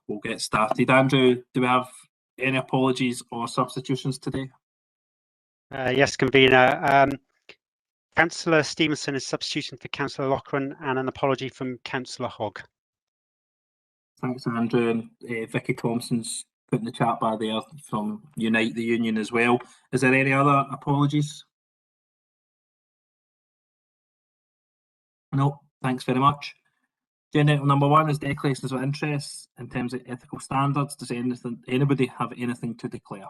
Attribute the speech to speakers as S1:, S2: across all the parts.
S1: we'll get started. Andrew, do we have any apologies or substitutions today?
S2: Yes, convener. Councillor Stevenson is substitution for Councillor Loughran, and an apology from Councillor Hogg.
S1: Thanks, Andrew. And Vicky Thompson's put in the chat bar there from Unite the Union as well. Is there any other apologies? No, thanks very much. Agenda item number 1 is declarations of interest in terms of ethical standards. Does anybody have anything to declare?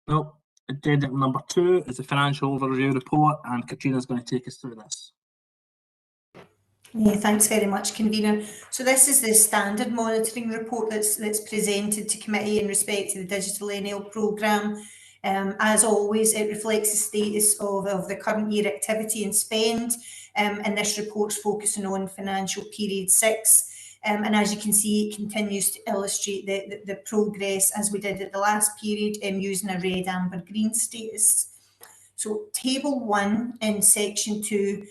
S1: No. Agenda item number 2 is the financial overview report, and Katrina's going to take us through this.
S3: Yeah, thanks very much, convener. So this is the standard monitoring report that's presented to committee in respect to the digital NL programme. As always, it reflects the status of the current year activity and spend, and this report's focusing on financial period 6. And as you can see, it continues to illustrate the progress as we did at the last period, using a red, amber, green status. So table 1 in section 2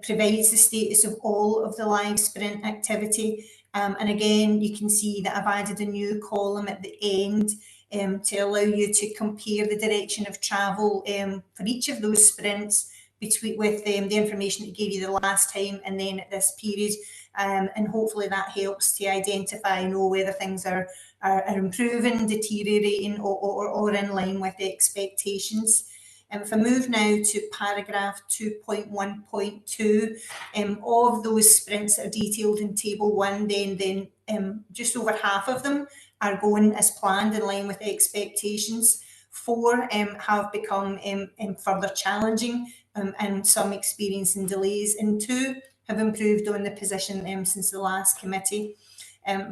S3: provides the status of all of the live sprint activity. And again, you can see that I've added a new column at the end to allow you to compare the direction of travel for each of those sprints with the information that gave you the last time and then at this period. And hopefully that helps to identify and know whether things are improving, deteriorating, or in line with the expectations. If I move now to paragraph 2.1.2, of those sprints that are detailed in table 1, then just over half of them are going as planned, in line with expectations. 4 have become further challenging and some experiencing delays, and 2 have improved on the position since the last committee.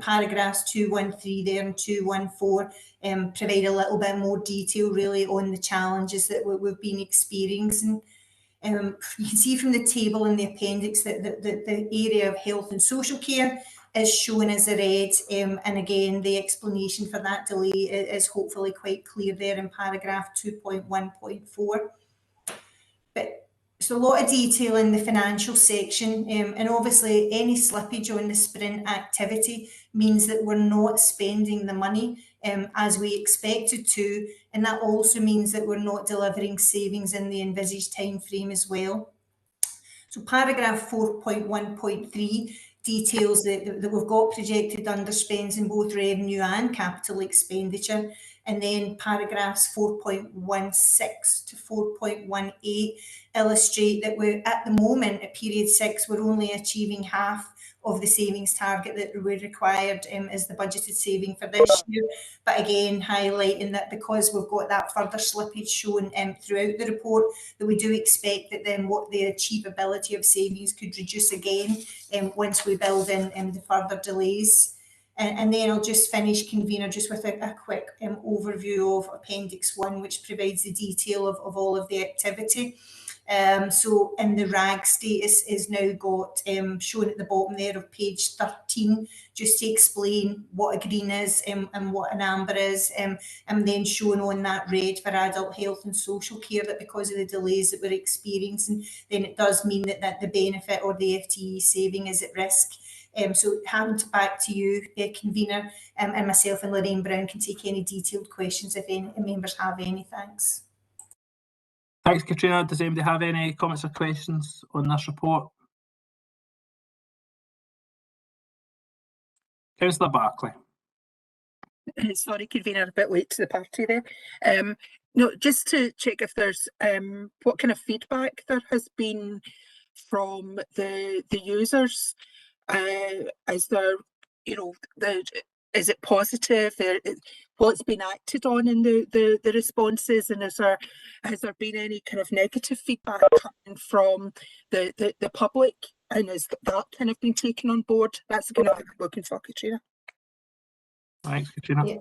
S3: Paragraphs 2.1.3 there and 2.1.4 provide a little bit more detail really on the challenges that we've been experiencing. You can see from the table in the appendix that the area of health and social care is shown as a red, and again the explanation for that delay is hopefully quite clear there in paragraph 2.1.4. But there's a lot of detail in the financial section, and obviously any slippage on the sprint activity means that we're not spending the money as we expected to, and that also means that we're not delivering savings in the envisaged time frame as well. So paragraph 4.1.3 details that we've got projected underspends in both revenue and capital expenditure, and then paragraphs 4.16 to 4.18 illustrate that we're at the moment at period 6 we're only achieving half of the savings target that we required as the budgeted saving for this year. But again, highlighting that because we've got that further slippage shown throughout the report, that we do expect that then what the achievability of savings could reduce again once we build in the further delays. And then I'll just finish, convener, just with a quick overview of Appendix 1, which provides the detail of all of the activity. So in the RAG status is now got shown at the bottom there of page 13, just to explain what a green is and what an amber is, and then shown on that red for adult health and social care, that because of the delays that we're experiencing, then it does mean that the benefit or the FTE saving is at risk. So hand back to you, convener, and myself and Lorraine Brown can take any detailed questions if any members have any. Thanks.
S1: Thanks, Katrina. Does anybody have any comments or questions on this report? Councillor Barclay.
S4: Sorry, convener, a bit late to the party there. No, just to check if there's what kind of feedback there has been from the users. Is there, is it positive? What's been acted on in the responses, and has there been any kind of negative feedback coming from the public, and has that kind of been taken on board? That's the kind of thing I'm looking for, Katrina.
S1: Thanks, Katrina.
S3: Yeah.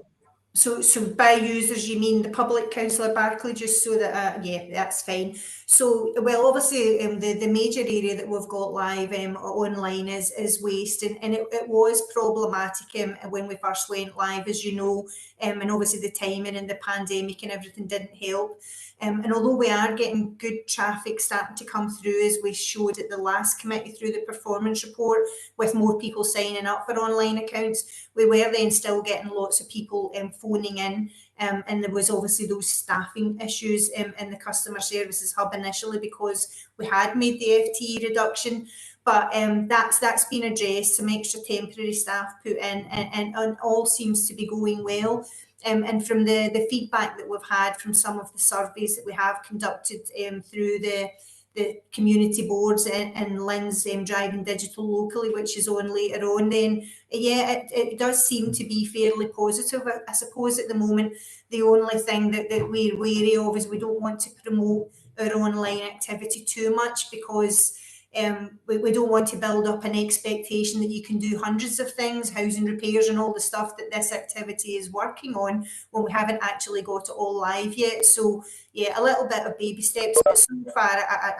S3: So by users, you mean the public, Councillor Barclay, just so that, yeah, that's fine. So, well, obviously, the major area that we've got live online is waste, and it was problematic when we first went live, as you know, and obviously the timing and the pandemic and everything didn't help. And although we are getting good traffic starting to come through, as we showed at the last committee through the performance report, with more people signing up for online accounts, we were then still getting lots of people phoning in, and there was obviously those staffing issues in the customer services hub initially because we had made the FTE reduction. But that's been addressed, some extra temporary staff put in, and all seems to be going well. And from the feedback that we've had from some of the surveys that we have conducted through the community boards and Lynn's Driving Digital Locally, which is on later on, then yeah, it does seem to be fairly positive. I suppose at the moment the only thing that we're wary of is we don't want to promote our online activity too much, because we don't want to build up an expectation that you can do hundreds of things, housing repairs and all the stuff that this activity is working on, when we haven't actually got it all live yet. So yeah, a little bit of baby steps, but so far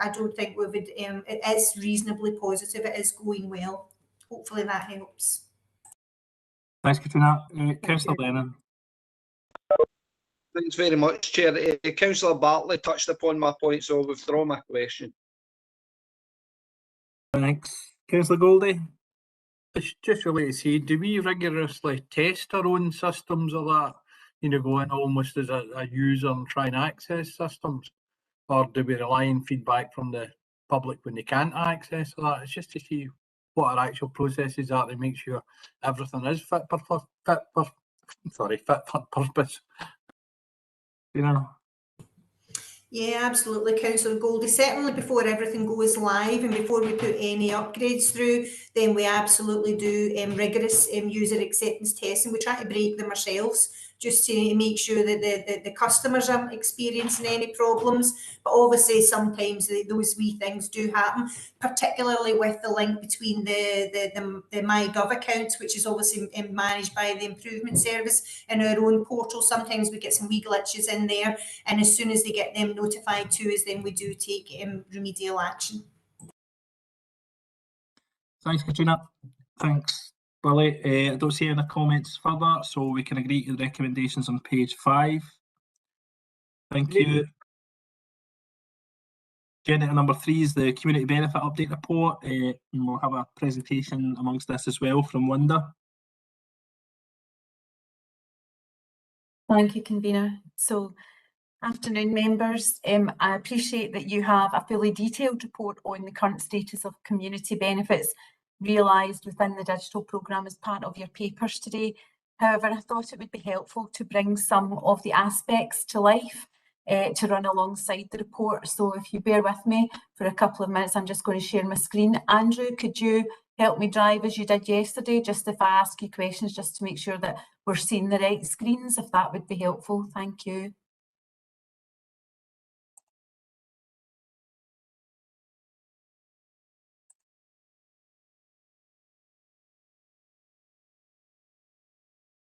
S3: I don't think we would, it is reasonably positive, it is going well. Hopefully that helps.
S1: Thanks, Katrina. Councillor Lennon.
S5: Thanks very much, Chair. Councillor Bartley touched upon my point, so I'll withdraw my question.
S1: Thanks. Councillor Goldie. Just really to say, do we rigorously test our own systems or that? You know, going almost as a user and try and access systems? Or do we rely on feedback from the public when they can't access that? It's just to see what our actual processes are to make sure everything is fit for purpose. You know.
S3: Yeah, absolutely, Councillor Goldie. Certainly before everything goes live and before we put any upgrades through, then we absolutely do rigorous user acceptance testing. We try to break them ourselves just to make sure that the customers aren't experiencing any problems. But obviously sometimes those wee things do happen, particularly with the link between the MyGov accounts, which is obviously managed by the Improvement Service, and our own portal. Sometimes we get some wee glitches in there, and as soon as they get them notified to us, then we do take remedial action.
S1: Thanks, Katrina. Thanks, Billy. I don't see any comments further, so we can agree to the recommendations on page 5. Thank you. Agenda number 3 is the Community Benefit Update Report. And we'll have a presentation amongst this as well from Linda.
S6: Thank you, Convener. So, afternoon, members. I appreciate that you have a fully detailed report on the current status of community benefits realised within the digital programme as part of your papers today. However, I thought it would be helpful to bring some of the aspects to life to run alongside the report. So if you bear with me for a couple of minutes, I'm just going to share my screen. Andrew, could you help me drive as you did yesterday, just if I ask you questions, just to make sure that we're seeing the right screens, if that would be helpful. Thank you.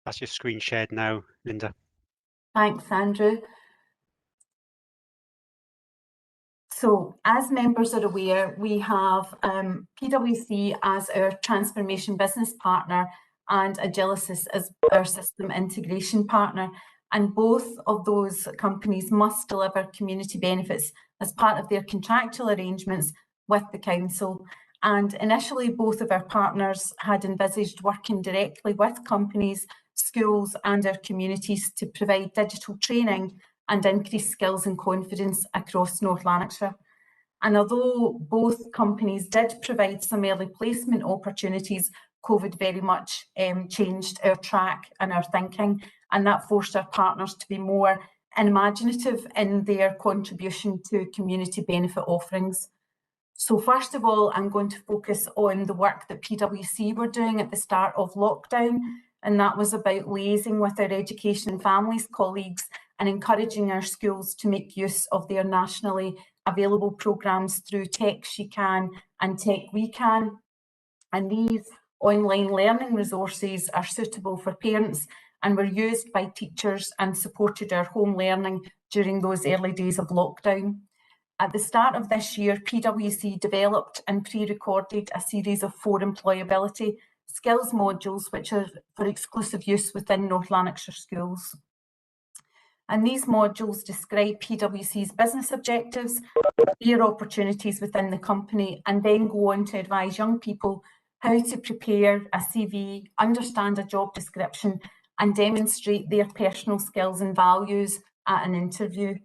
S2: That's your screen shared now, Linda.
S6: Thanks, Andrew. So, as members are aware, we have PwC as our transformation business partner and Agilysys as our system integration partner. And both of those companies must deliver community benefits as part of their contractual arrangements with the council. And initially, both of our partners had envisaged working directly with companies, schools and our communities to provide digital training and increase skills and confidence across North Lanarkshire. And although both companies did provide some early placement opportunities, COVID very much changed our track and our thinking, and that forced our partners to be more imaginative in their contribution to community benefit offerings. So first of all, I'm going to focus on the work that PwC were doing at the start of lockdown, and that was about liaising with our education and families colleagues and encouraging our schools to make use of their nationally available programmes through Tech She Can and Tech We Can. And these online learning resources are suitable for parents and were used by teachers and supported our home learning during those early days of lockdown. At the start of this year, PwC developed and pre-recorded a series of 4 employability skills modules which are for exclusive use within North Lanarkshire schools. And these modules describe PwC's business objectives, career opportunities within the company, and then go on to advise young people how to prepare a CV, understand a job description, and demonstrate their personal skills and values at an interview.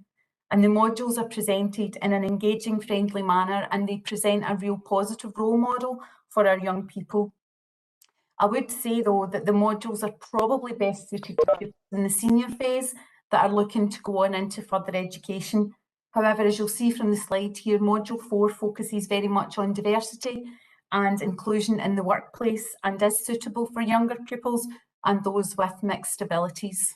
S6: And the modules are presented in an engaging, friendly manner, and they present a real positive role model for our young people. I would say, though, that the modules are probably best suited to people in the senior phase that are looking to go on into further education. However, as you'll see from the slide here, Module 4 focuses very much on diversity and inclusion in the workplace and is suitable for younger pupils and those with mixed abilities.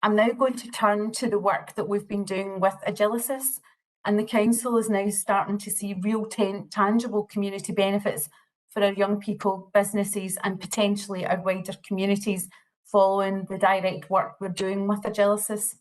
S6: I'm now going to turn to the work that we've been doing with Agilisis, and the Council is now starting to see real tangible community benefits for our young people, businesses, and potentially our wider communities following the direct work we're doing with Agilisis.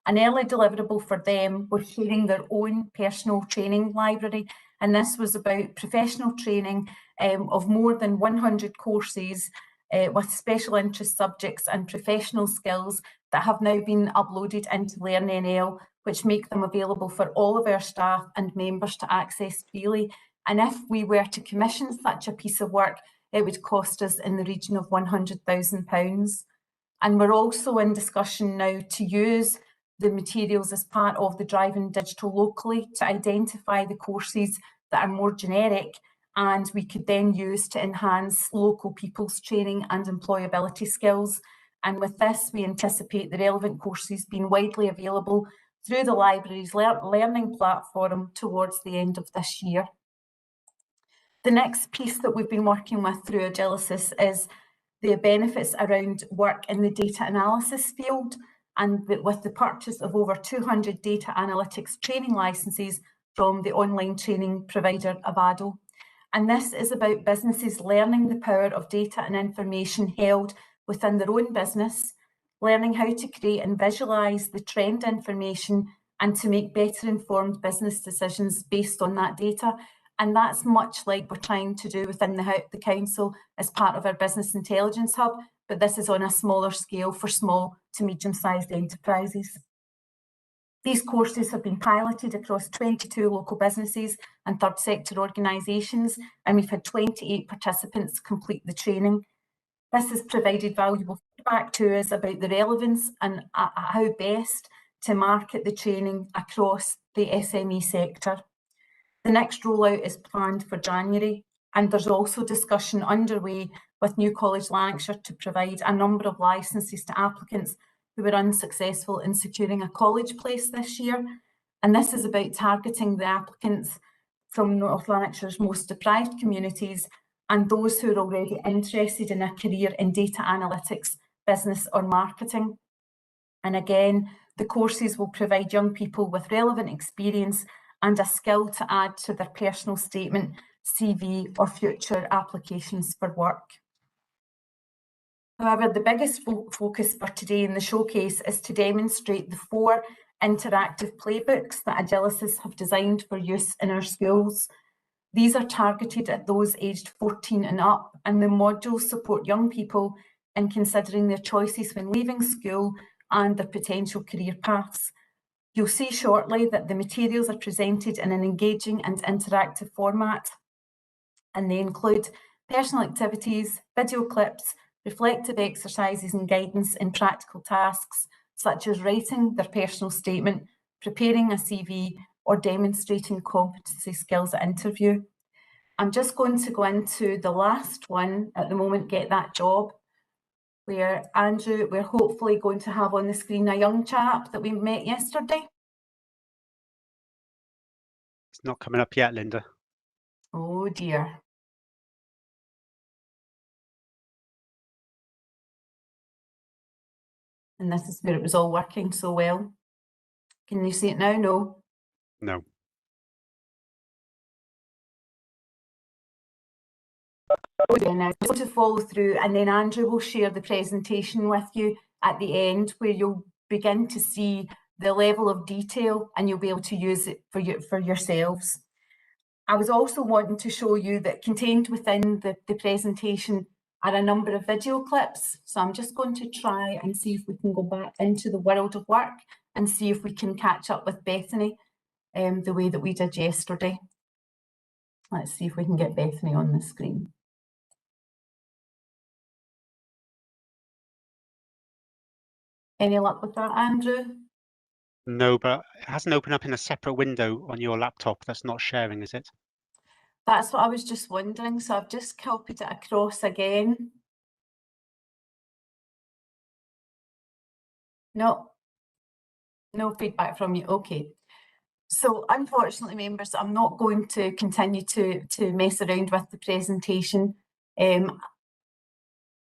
S6: An early deliverable for them was sharing their own personal training library, and this was about professional training of more than 100 courses with special interest subjects and professional skills that have now been uploaded into LearnNL, which make them available for all of our staff and members to access freely. And if we were to commission such a piece of work, it would cost us in the region of £100,000. And we're also in discussion now to use the materials as part of the Driving Digital locally to identify the courses that are more generic, and we could then use to enhance local people's training and employability skills. And with this, we anticipate the relevant courses being widely available through the library's learning platform towards the end of this year. The next piece that we've been working with through Agilisis is the benefits around work in the data analysis field, and with the purchase of over 200 data analytics training licenses from the online training provider Avado. And this is about businesses learning the power of data and information held within their own business, learning how to create and visualise the trend information and to make better informed business decisions based on that data. And that's much like we're trying to do within the Council as part of our Business Intelligence Hub, but this is on a smaller scale for small to medium-sized enterprises. These courses have been piloted across 22 local businesses and third sector organisations, and we've had 28 participants complete the training. This has provided valuable feedback to us about the relevance and how best to market the training across the SME sector. The next rollout is planned for January, and there's also discussion underway with New College Lanarkshire to provide a number of licences to applicants who were unsuccessful in securing a college place this year. And this is about targeting the applicants from North Lanarkshire's most deprived communities and those who are already interested in a career in data analytics, business or marketing. And again, the courses will provide young people with relevant experience and a skill to add to their personal statement, CV or future applications for work. However, the biggest focus for today in the showcase is to demonstrate the 4 interactive playbooks that Agilisis have designed for use in our schools. These are targeted at those aged 14 and up, and the modules support young people in considering their choices when leaving school and their potential career paths. You'll see shortly that the materials are presented in an engaging and interactive format, and they include personal activities, video clips, reflective exercises and guidance in practical tasks, such as writing their personal statement, preparing a CV, or demonstrating competency skills at interview. I'm just going to go into the last one at the moment, Get That Job, where Andrew, we're hopefully going to have on the screen a young chap that we met yesterday.
S2: It's not coming up yet, Linda.
S6: Oh dear. And this is where it was all working so well. Can you see it now? No.
S2: No.
S6: Now, so to follow through, and then Andrew will share the presentation with you at the end, where you'll begin to see the level of detail and you'll be able to use it for yourselves. I was also wanting to show you that contained within the presentation are a number of video clips. So I'm just going to try and see if we can go back into the world of work and see if we can catch up with Bethany the way that we did yesterday. Let's see if we can get Bethany on the screen. Any luck with that, Andrew?
S2: No, but it hasn't opened up in a separate window on your laptop. That's not sharing, is it?
S6: That's what I was just wondering. So I've just copied it across again. No, no feedback from you. Okay. So unfortunately, members, I'm not going to continue to mess around with the presentation.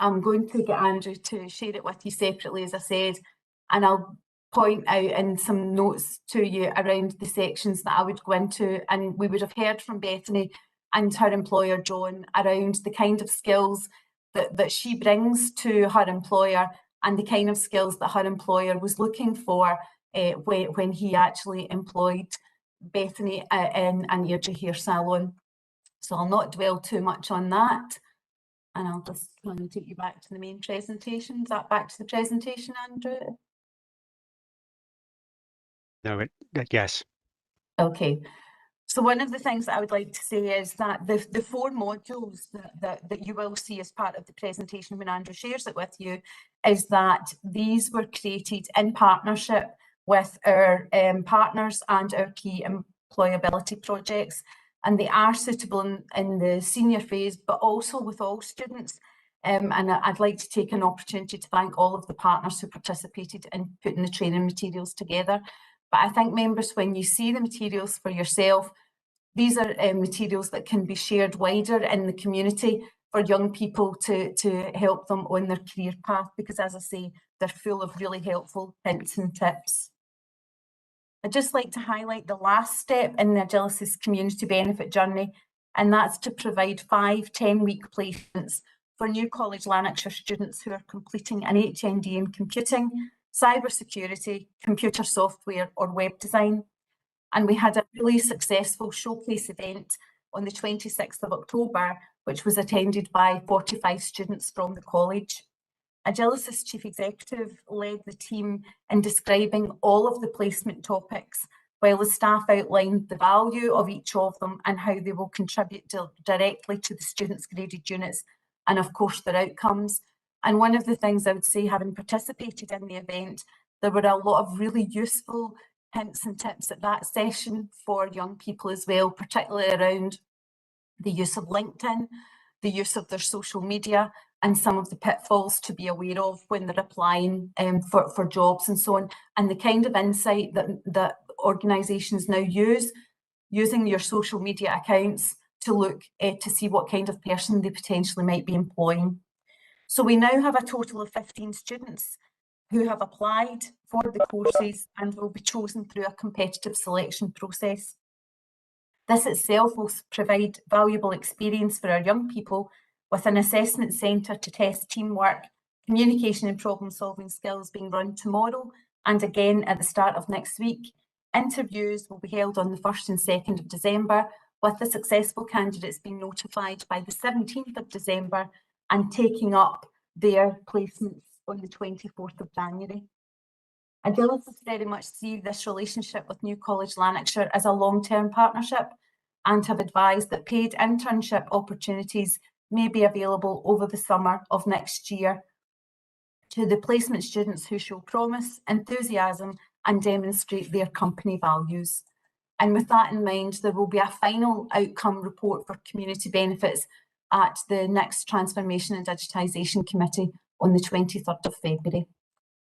S6: I'm going to get Andrew to share it with you separately, as I said, and I'll point out in some notes to you around the sections that I would go into, and we would have heard from Bethany and her employer John around the kind of skills that she brings to her employer and the kind of skills that her employer was looking for when he actually employed Bethany in an ear hair salon. So I'll not dwell too much on that, and I'll just kind of take you back to the main presentation. Is that back to the presentation, Andrew?
S2: No, yes.
S6: Okay. So one of the things that I would like to say is that the 4 modules that you will see as part of the presentation when Andrew shares it with you is that these were created in partnership with our partners and our key employability projects, and they are suitable in the senior phase, but also with all students. And I'd like to take an opportunity to thank all of the partners who participated in putting the training materials together. But I think, members, when you see the materials for yourself, these are materials that can be shared wider in the community for young people to help them on their career path, because, as I say, they're full of really helpful hints and tips. I'd just like to highlight the last step in the Agilysys community benefit journey, and that's to provide 5 10-week placements for New College Lanarkshire students who are completing an HND in computing, cybersecurity, computer software or web design. And we had a really successful showcase event on the 26th of October, which was attended by 45 students from the college. Agilysys Chief Executive led the team in describing all of the placement topics, while the staff outlined the value of each of them and how they will contribute directly to the students' graded units and, of course, their outcomes. And one of the things I would say, having participated in the event, there were a lot of really useful hints and tips at that session for young people as well, particularly around the use of LinkedIn, the use of their social media, and some of the pitfalls to be aware of when they're applying for jobs and so on, and the kind of insight that organisations now use, using your social media accounts to look to see what kind of person they potentially might be employing. So we now have a total of 15 students who have applied for the courses and will be chosen through a competitive selection process. This itself will provide valuable experience for our young people, with an assessment centre to test teamwork, communication and problem-solving skills being run tomorrow and again at the start of next week. Interviews will be held on the 1st and 2nd of December, with the successful candidates being notified by the 17th of December and taking up their placements on the 24th of January. Agilysys very much see this relationship with New College Lanarkshire as a long-term partnership and have advised that paid internship opportunities may be available over the summer of next year to the placement students who show promise, enthusiasm and demonstrate their company values. And with that in mind, there will be a final outcome report for community benefits at the next Transformation and Digitisation Committee on the 23rd of February.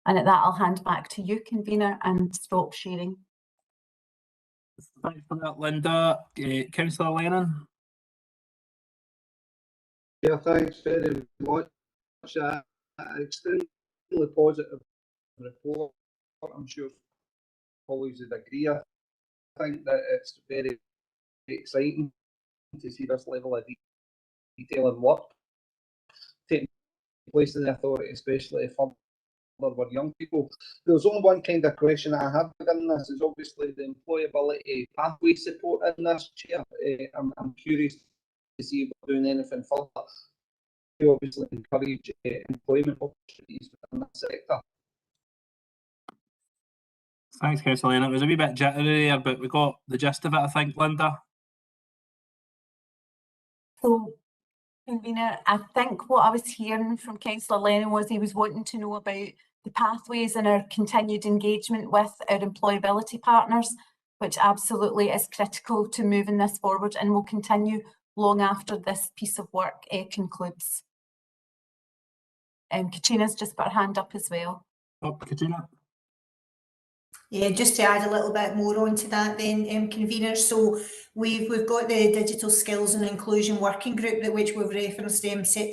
S6: And at that, I'll hand back to you, convener, and stop sharing.
S1: Thanks for that, Linda. Councillor Lennon.
S5: Yeah, thanks very much. Extremely positive report. I'm sure colleagues would agree. I think that it's very exciting to see this level of detail and work taking place in the authority, especially for our young people. There's only one kind of question I have within this, is obviously the employability pathway support in this, Chair. I'm curious to see if we're doing anything further obviously encourage employment opportunities within that sector.
S1: Thanks, Councillor Lane. It was a wee bit jittery there, but we got the gist of it, I think, Linda.
S6: So, Convener, I think what I was hearing from Councillor Lennon was he was wanting to know about the pathways and our continued engagement with our employability partners, which absolutely is critical to moving this forward and will continue long after this piece of work concludes. Katrina's just put her hand up as well.
S1: Oh, Katrina.
S3: Yeah, just to add a little bit more onto that then, Convener. So we've got the Digital Skills and Inclusion Working Group, which we've referenced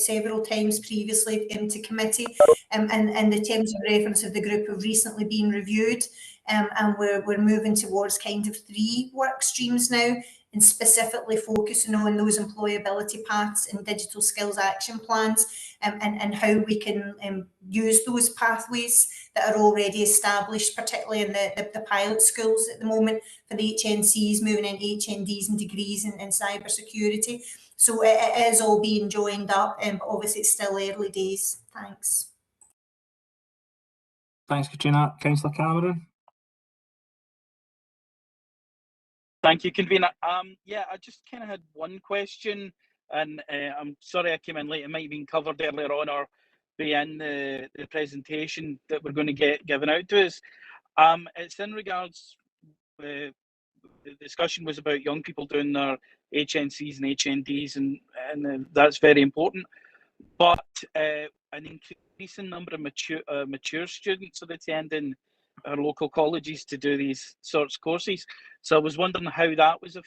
S3: several times previously to committee, and the terms of reference of the group have recently been reviewed, and we're moving towards kind of 3 work streams now, and specifically focusing on those employability paths and digital skills action plans, and how we can use those pathways that are already established, particularly in the pilot schools at the moment for the HNCs, moving into HNDs and degrees in cyber security. So it is all being joined up, but obviously it's still early days. Thanks.
S1: Thanks, Katrina. Councillor Cameron.
S7: Thank you, Convener. Yeah, I just kind of had one question, and I'm sorry I came in late. It might have been covered earlier on or be in the presentation that we're going to get given out to us. It's in regards, the discussion was about young people doing their HNCs and HNDs, and that's very important. But an increasing number of mature students are attending our local colleges to do these sorts of courses. So I was wondering how that was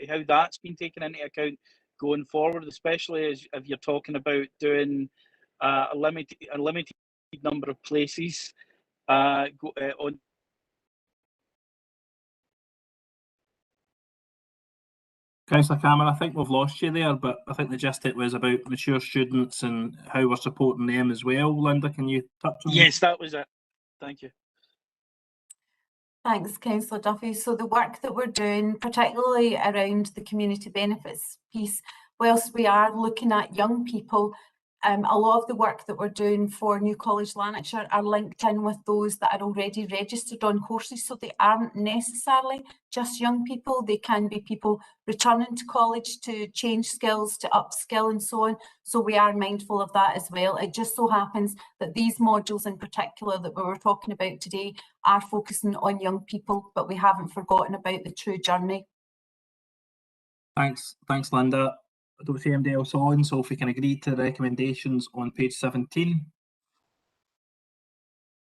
S7: how that's been taken into account going forward, especially as if you're talking about doing a limited number of places on.
S1: Councillor Cameron, I think we've lost you there, but I think the gist it was about mature students and how we're supporting them as well. Linda, can you touch on that?
S7: Yes, that was it. Thank you.
S6: Thanks, Councillor Duffy. So the work that we're doing, particularly around the community benefits piece, whilst we are looking at young people, a lot of the work that we're doing for New College Lanarkshire are linked in with those that are already registered on courses. So they aren't necessarily just young people. They can be people returning to college to change skills, to upskill and so on. So we are mindful of that as well. It just so happens that these modules in particular that we were talking about today are focusing on young people, but we haven't forgotten about the true journey.
S1: Thanks, Linda. I don't see anybody else on, so if we can agree to the recommendations on page 17.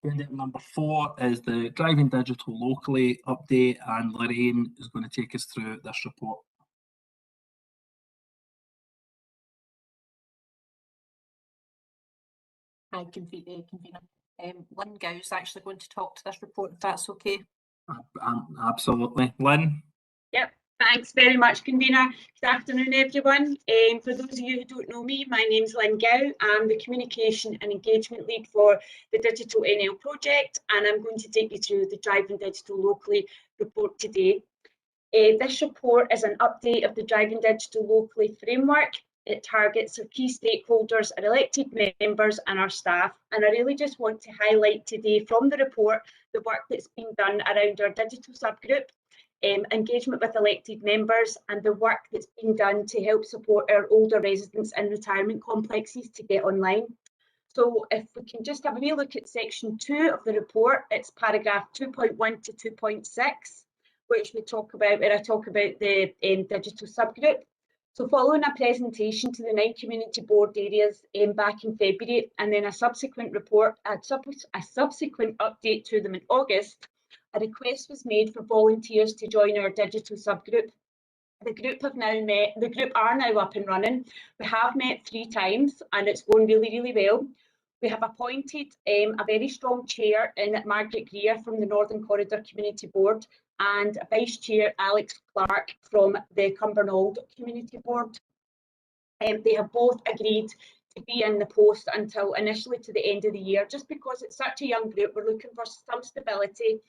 S1: Agenda number 4 is the Driving Digital Locally update, and Lorraine is going to take us through this report.
S8: Hi, Convener. Lynn Gow's actually going to talk to this report, if that's okay.
S1: Absolutely. Lynn?
S9: Yep, thanks very much, Convener. Good afternoon, everyone. For those of you who don't know me, my name's Lynn Gow. I'm the Communication and Engagement Lead for the Digital NL project, and I'm going to take you through the Driving Digital Locally report today. This report is an update of the Driving Digital Locally framework. It targets our key stakeholders, our elected members and our staff. And I really just want to highlight today from the report the work that's been done around our digital subgroup, engagement with elected members, and the work that's been done to help support our older residents in retirement complexes to get online. So if we can just have a wee look at section 2 of the report, it's paragraph 2.1 to 2.6, which we talk about, where I talk about the digital subgroup. So following a presentation to the 9 community board areas back in February, and then a subsequent report, a subsequent update to them in August, a request was made for volunteers to join our digital subgroup. The group are now up and running. We have met 3 times and it's going really, really well. We have appointed a very strong chair in Margaret Greer from the Northern Corridor Community Board and a Vice Chair, Alex Clark, from the Cumbernauld Community Board. They have both agreed to be in the post until initially to the end of the year, just because it's such a young group. We're looking for some stability,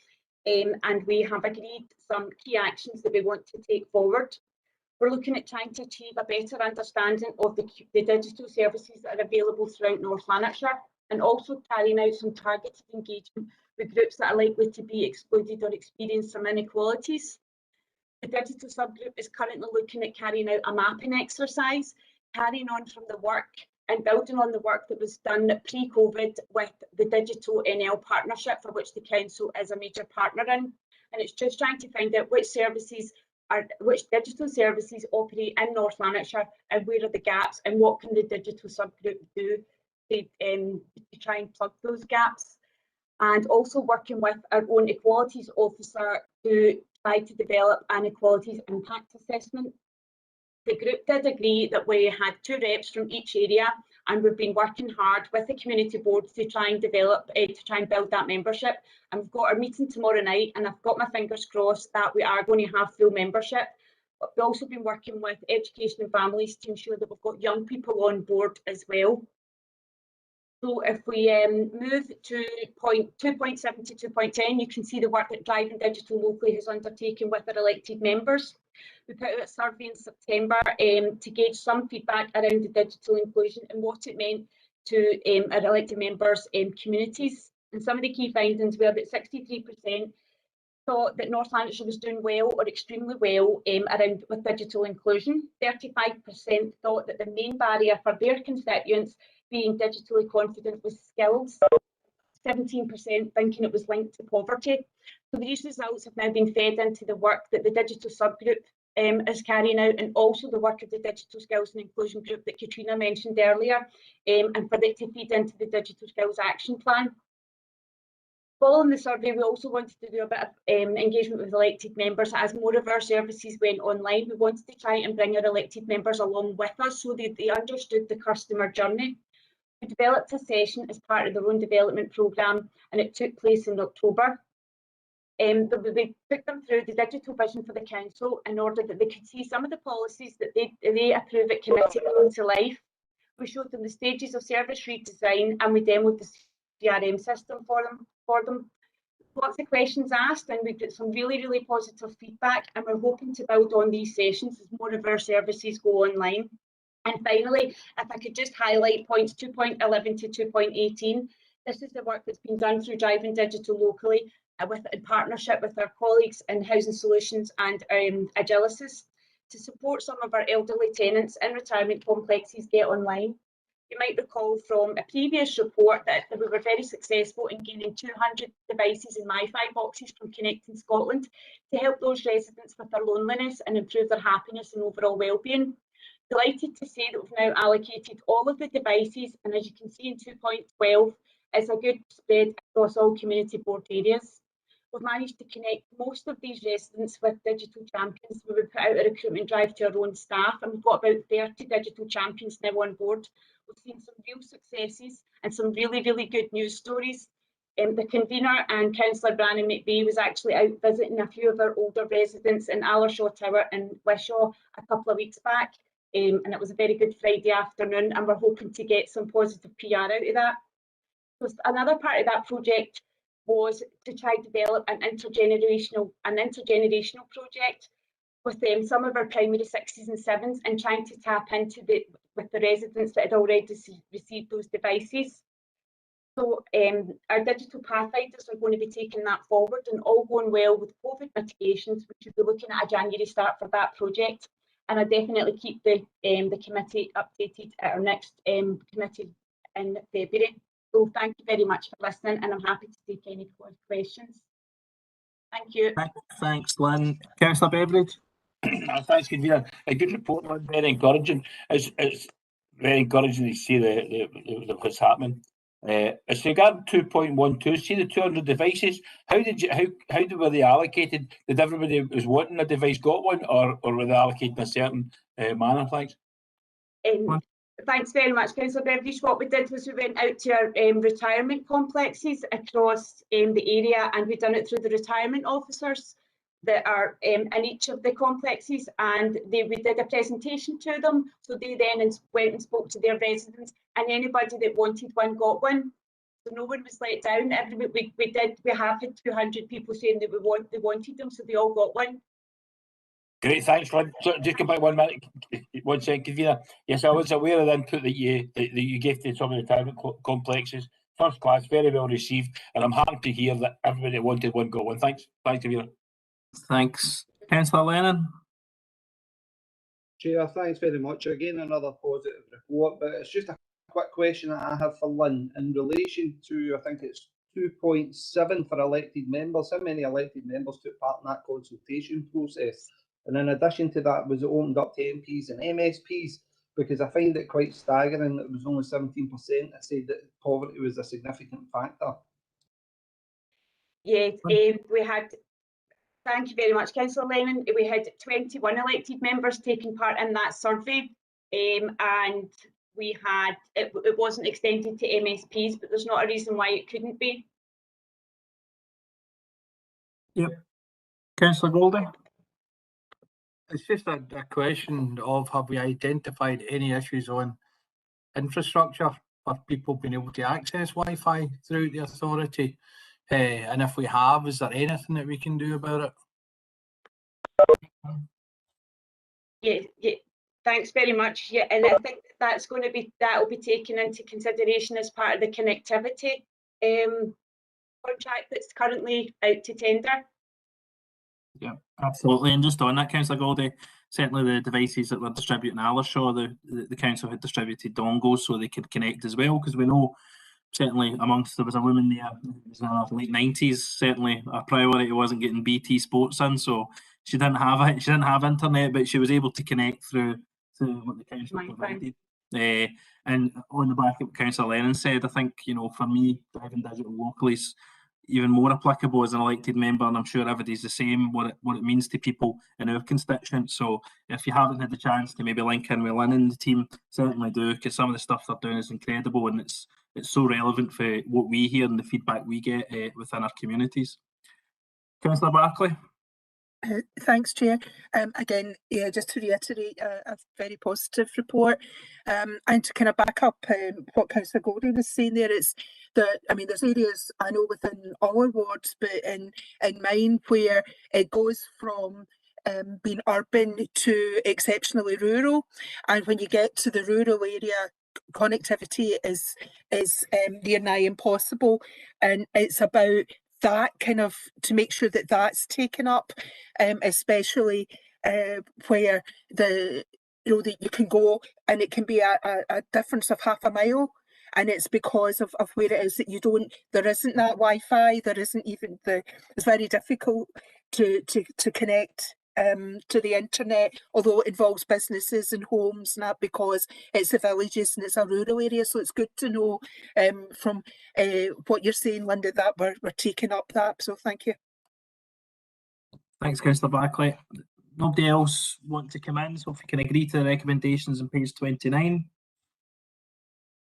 S9: and we have agreed some key actions that we want to take forward. We're looking at trying to achieve a better understanding of the digital services that are available throughout North Lanarkshire, and also carrying out some targeted engagement with groups that are likely to be excluded or experience some inequalities. The digital subgroup is currently looking at carrying out a mapping exercise, carrying on from the work and building on the work that was done pre-COVID with the Digital NL partnership, for which the council is a major partner in. And it's just trying to find out which digital services operate in North Lanarkshire and where are the gaps, and what can the digital subgroup do to try and plug those gaps. And also working with our own equalities officer to try to develop an equalities impact assessment. The group did agree that we had 2 reps from each area, and we've been working hard with the community board to try and develop, to try and build that membership. And we've got our meeting tomorrow night, and I've got my fingers crossed that we are going to have full membership. But we've also been working with education and families to ensure that we've got young people on board as well. So if we move to point 2.7 to 2.10, you can see the work that Driving Digital locally has undertaken with our elected members. We put out a survey in September to gauge some feedback around the digital inclusion and what it meant to our elected members' communities. And some of the key findings were that 63% thought that North Lanarkshire was doing well or extremely well around with digital inclusion. 35% thought that the main barrier for their constituents being digitally confident was skills. 17% thinking it was linked to poverty. So these results have now been fed into the work that the digital subgroup is carrying out, and also the work of the Digital Skills and Inclusion Group that Katrina mentioned earlier, and for it to feed into the Digital Skills Action Plan. Following the survey, we also wanted to do a bit of engagement with elected members. As more of our services went online, we wanted to try and bring our elected members along with us so they understood the customer journey. We developed a session as part of the own development programme, and it took place in October. We took them through the digital vision for the council in order that they could see some of the policies that they approve at committee come to life. We showed them the stages of service redesign, and we demoed the CRM system for them. Lots of questions asked, and we got some really, really positive feedback, and we're hoping to build on these sessions as more of our services go online. And finally, if I could just highlight points 2.11 to 2.18, this is the work that's been done through Driving Digital locally in partnership with our colleagues in Housing Solutions and Agilisis to support some of our elderly tenants in retirement complexes get online. You might recall from a previous report that we were very successful in gaining 200 devices and Wi-Fi boxes from Connecting Scotland to help those residents with their loneliness and improve their happiness and overall well-being. Delighted to say that we've now allocated all of the devices, and as you can see in 2.12, it's a good spread across all community board areas. We've managed to connect most of these residents with digital champions. We would put out a recruitment drive to our own staff, and we've got about 30 digital champions now on board. We've seen some real successes and some really, really good news stories. The convener and Councillor Brannan McBee was actually out visiting a few of our older residents in Allershaw Tower and Wishaw a couple of weeks back. And it was a very good Friday afternoon, and we're hoping to get some positive PR out of that. So another part of that project was to try to develop an intergenerational project with some of our primary 6s and 7s, and trying to tap into with the residents that had already received those devices. So our digital pathfinders are going to be taking that forward, and all going well with COVID mitigations, we should be looking at a January start for that project. And I definitely keep the committee updated at our next committee in February. So thank you very much for listening, and I'm happy to take any questions. Thank you.
S1: Thanks, Lynn. Councillor Beveridge.
S10: Thanks, convener. A good report, Lynn. Very encouraging. It's very encouraging to see what's happening. As regard 2.12, see the 200 devices. How were they allocated? Did everybody who was wanting a device got one, or were they allocated in a certain manner? Thanks.
S9: Thanks very much, Councillor Beveridge. What we did was we went out to our retirement complexes across the area, and we've done it through the retirement officers that are in each of the complexes, and we did a presentation to them. So they then went and spoke to their residents, and anybody that wanted one got one. So no one was let down. We have had 200 people saying that they wanted them, so they all got one.
S10: Great, thanks, Lynn. So just come back 1 minute, 1 second, convener. Yes, I was aware of the input that you gave to some of the retirement complexes. First class, very well received, and I'm happy to hear that everybody wanted one got one. Thanks, convener.
S11: Thanks, Councillor Lennon.
S5: Chair, thanks very much. Again, another positive report, but it's just a quick question that I have for Lynn in relation to, I think it's 2.7 for elected members. How many elected members took part in that consultation process? And in addition to that, was it opened up to MPs and MSPs? Because I find it quite staggering that it was only 17% that said that poverty was a significant factor.
S9: Yeah, we had, thank you very much, Councillor Lennon. We had 21 elected members taking part in that survey, and we had, it wasn't extended to MSPs, but there's not a reason why it couldn't be.
S11: Yep. Councillor Goldie.
S1: It's just a question of, have we identified any issues on infrastructure for people being able to access Wi-Fi through the authority? And if we have, is there anything that we can do about it?
S9: Yeah, thanks very much. Yeah, and I think that's going to be, that will be taken into consideration as part of the connectivity contract that's currently out to tender.
S11: Yeah, absolutely. And just on that, Councillor Goldie, certainly the devices that we're distributing Aldershaw, the council had distributed dongles so they could connect as well, because we know certainly there was a woman there who was in her late 90s. Certainly a priority wasn't getting BT Sports in, so she didn't have it. She didn't have internet, but she was able to connect through what the council provided. And on the back of what Councillor Lennon said, I think, you know, for me, driving digital locally is even more applicable as an elected member, and I'm sure everybody's the same, what it means to people in our constituents. So if you haven't had the chance to maybe link in with Lynn and the team, certainly do, because some of the stuff they're doing is incredible, and it's so relevant for what we hear and the feedback we get within our communities. Councillor Barclay.
S4: Thanks, Chair. Again, yeah, just to reiterate, a very positive report, and to kind of back up what Councillor Goldie was saying there, it's that, I mean, there's areas I know within all our wards, but in mine where it goes from being urban to exceptionally rural, and when you get to the rural area, connectivity is near nigh impossible, and it's about that kind of, to make sure that that's taken up, especially where that you can go and it can be a difference of half a mile, and it's because of where it is that there isn't that Wi-Fi, there isn't even it's very difficult to connect to the internet, although it involves businesses and homes and that, because it's the villages and it's a rural area. So it's good to know from what you're saying, Linda, that we're taking up that. So thank you.
S11: Thanks, Councillor Barclay. Nobody else want to come in, so if we can agree to the recommendations on page 29.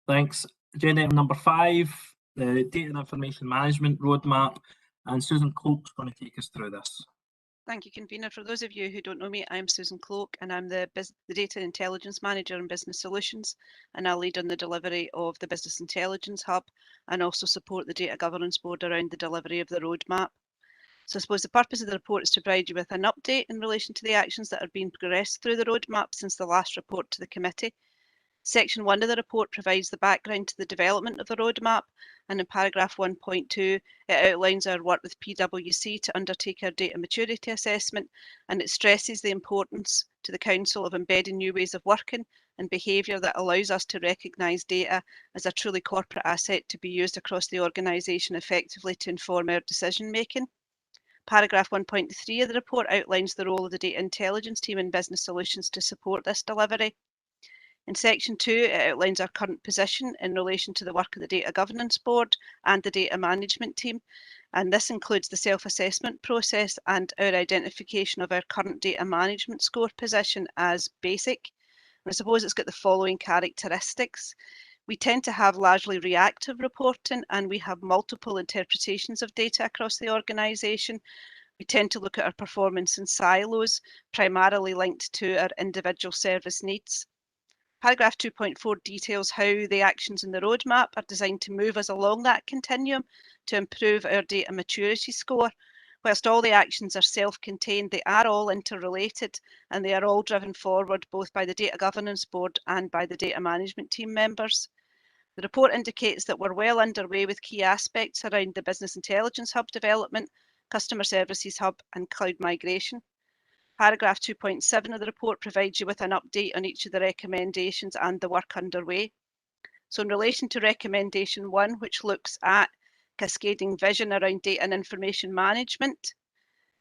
S11: Thanks. Agenda item number 5, the Data and Information Management Roadmap, and Susan Cloak's going to take us through this.
S12: Thank you, Convener. For those of you who don't know me, I'm Susan Cloak, and I'm the Data Intelligence Manager in Business Solutions, and I lead on the delivery of the Business Intelligence Hub and also support the Data Governance Board around the delivery of the roadmap. So I suppose the purpose of the report is to provide you with an update in relation to the actions that are being progressed through the roadmap since the last report to the committee. Section 1 of the report provides the background to the development of the roadmap, and in paragraph 1.2 it outlines our work with PwC to undertake our data maturity assessment, and it stresses the importance to the Council of embedding new ways of working and behaviour that allows us to recognise data as a truly corporate asset to be used across the organisation effectively to inform our decision making. Paragraph 1.3 of the report outlines the role of the Data Intelligence team in Business Solutions to support this delivery. In section 2, it outlines our current position in relation to the work of the Data Governance Board and the Data Management team, and this includes the self-assessment process and our identification of our current data management score position as basic. And I suppose it's got the following characteristics. We tend to have largely reactive reporting, and we have multiple interpretations of data across the organisation. We tend to look at our performance in silos, primarily linked to our individual service needs. Paragraph 2.4 details how the actions in the roadmap are designed to move us along that continuum to improve our data maturity score, Whilst all the actions are self-contained, they are all interrelated and they are all driven forward both by the Data Governance Board and by the Data Management Team members. The report indicates that we're well underway with key aspects around the Business Intelligence Hub development, Customer Services Hub and Cloud Migration. Paragraph 2.7 of the report provides you with an update on each of the recommendations and the work underway. So in relation to recommendation 1, which looks at cascading vision around data and information management,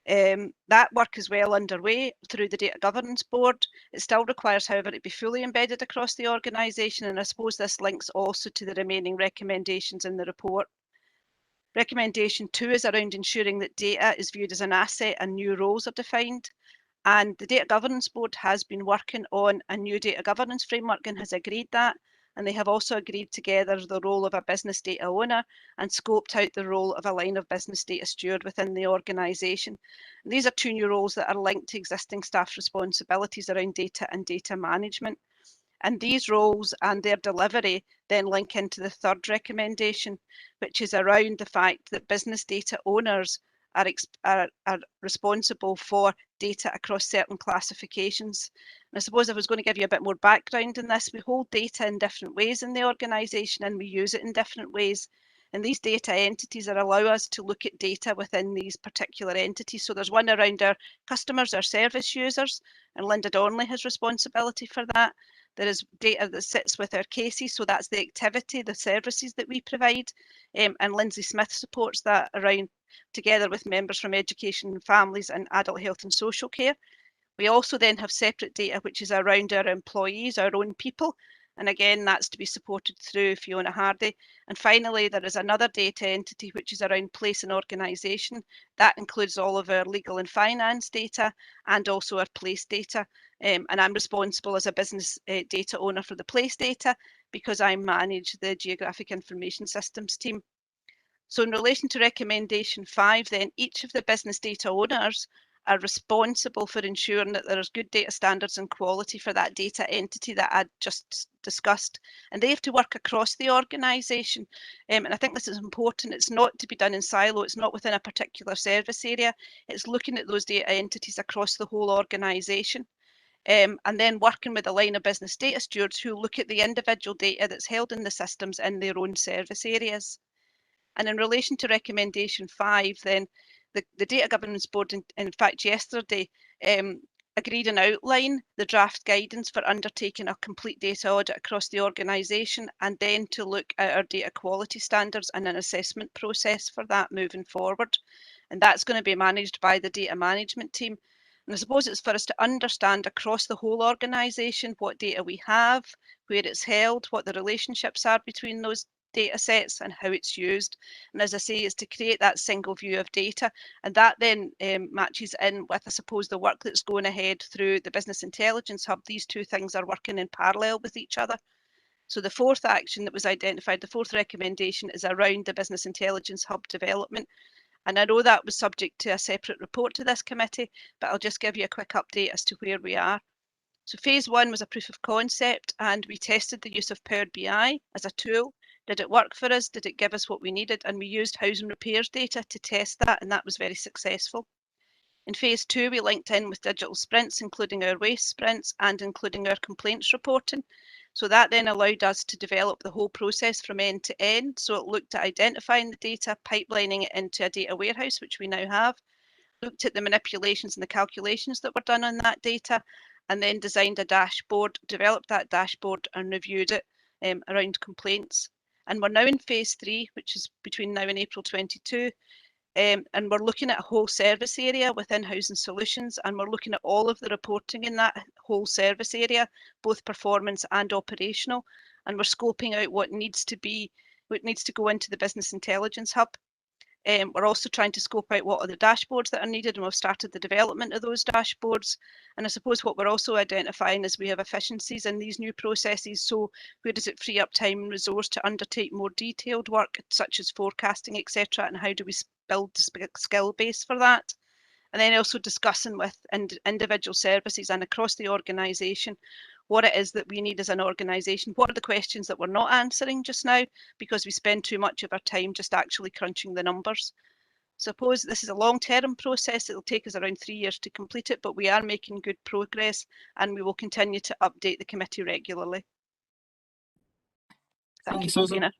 S12: that work is well underway through the Data Governance Board. It still requires, however, it be fully embedded across the organisation, and I suppose this links also to the remaining recommendations in the report. Recommendation 2 is around ensuring that data is viewed as an asset and new roles are defined. And the Data Governance Board has been working on a new data governance framework and has agreed that. And they have also agreed together the role of a business data owner and scoped out the role of a line of business data steward within the organisation. These are 2 new roles that are linked to existing staff responsibilities around data and data management. And these roles and their delivery then link into the 3rd recommendation, which is around the fact that business data owners are responsible for data across certain classifications. And I suppose I was going to give you a bit more background in this. We hold data in different ways in the organisation and we use it in different ways. And these data entities allow us to look at data within these particular entities. So there's one around our customers, our service users, and Linda Donnelly has responsibility for that. There is data that sits with our cases, so that's the activity, the services that we provide, and Lindsay Smith supports that around together with members from education and families and adult health and social care. We also then have separate data which is around our employees, our own people, and again that's to be supported through Fiona Hardy. And finally there is another data entity which is around place and organisation. That includes all of our legal and finance data and also our place data. And I'm responsible as a business data owner for the place data because I manage the Geographic Information Systems team. So in relation to recommendation 5, then each of the business data owners are responsible for ensuring that there is good data standards and quality for that data entity that I just discussed. And they have to work across the organisation. And I think this is important. It's not to be done in silo. It's not within a particular service area. It's looking at those data entities across the whole organisation. And then working with a line of business data stewards who look at the individual data that's held in the systems in their own service areas. And in relation to recommendation 5, then the Data Governance Board, in fact, yesterday agreed and outlined the draft guidance for undertaking a complete data audit across the organisation and then to look at our data quality standards and an assessment process for that moving forward. And that's going to be managed by the data management team. And I suppose it's for us to understand across the whole organisation what data we have, where it's held, what the relationships are between those data sets and how it's used. And as I say, is to create that single view of data. And that then matches in with, I suppose, the work that's going ahead through the Business Intelligence Hub. These 2 things are working in parallel with each other. So the 4th action that was identified, the 4th recommendation is around the Business Intelligence Hub development. And I know that was subject to a separate report to this committee, but I'll just give you a quick update as to where we are. So phase 1 was a proof of concept and we tested the use of Power BI as a tool. Did it work for us? Did it give us what we needed? And we used housing repairs data to test that, and that was very successful. In phase 2, we linked in with digital sprints, including our waste sprints and including our complaints reporting. So that then allowed us to develop the whole process from end to end. So it looked at identifying the data, pipelining it into a data warehouse, which we now have, looked at the manipulations and the calculations that were done on that data, and then designed a dashboard, developed that dashboard and reviewed it around complaints. And we're now in phase 3, which is between now and April 22. And we're looking at a whole service area within Housing Solutions, and we're looking at all of the reporting in that whole service area, both performance and operational. And we're scoping out what needs to go into the Business Intelligence Hub. We're also trying to scope out what are the dashboards that are needed, and we've started the development of those dashboards. And I suppose what we're also identifying is we have efficiencies in these new processes. So where does it free up time and resource to undertake more detailed work, such as forecasting, etc., and how do we build the skill base for that? And then also discussing with individual services and across the organisation what it is that we need as an organisation. What are the questions that we're not answering just now because we spend too much of our time just actually crunching the numbers? Suppose this is a long-term process. It will take us around 3 years to complete it, but we are making good progress and we will continue to update the committee regularly. Thank you,
S11: Susan.
S12: Convener.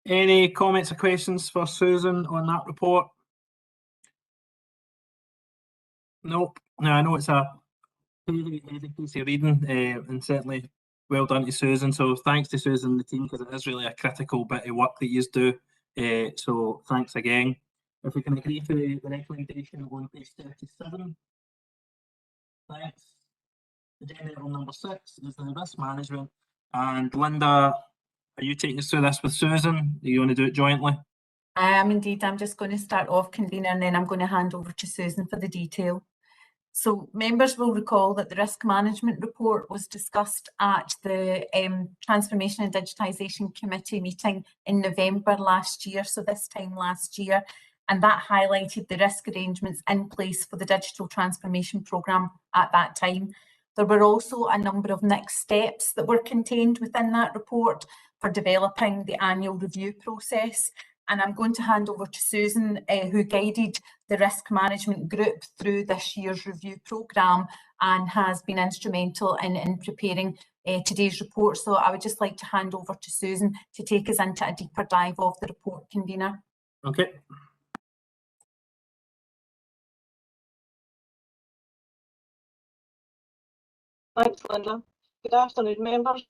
S11: Any comments or questions for Susan on that report? Nope. No, I know it's a heavy piece of reading, and certainly well done to Susan. So thanks to Susan and the team, because it is really a critical bit of work that you do. So thanks again. If we can agree to the recommendation on page 37. Thanks. Agenda item number 6 is the risk management. And Linda, are you taking us through this with Susan? Do you want to do it jointly?
S6: I am indeed. I'm just going to start off, Convener, and then I'm going to hand over to Susan for the detail. So members will recall that the risk management report was discussed at the Transformation and Digitisation Committee meeting in November last year, so this time last year, and that highlighted the risk arrangements in place for the digital transformation programme at that time. There were also a number of next steps that were contained within that report for developing the annual review process. And I'm going to hand over to Susan, who guided the risk management group through this year's review programme and has been instrumental in preparing today's report. So I would just like to hand over to Susan to take us into a deeper dive of the report, Convener.
S11: Okay.
S13: Thanks, Linda. Good afternoon, members.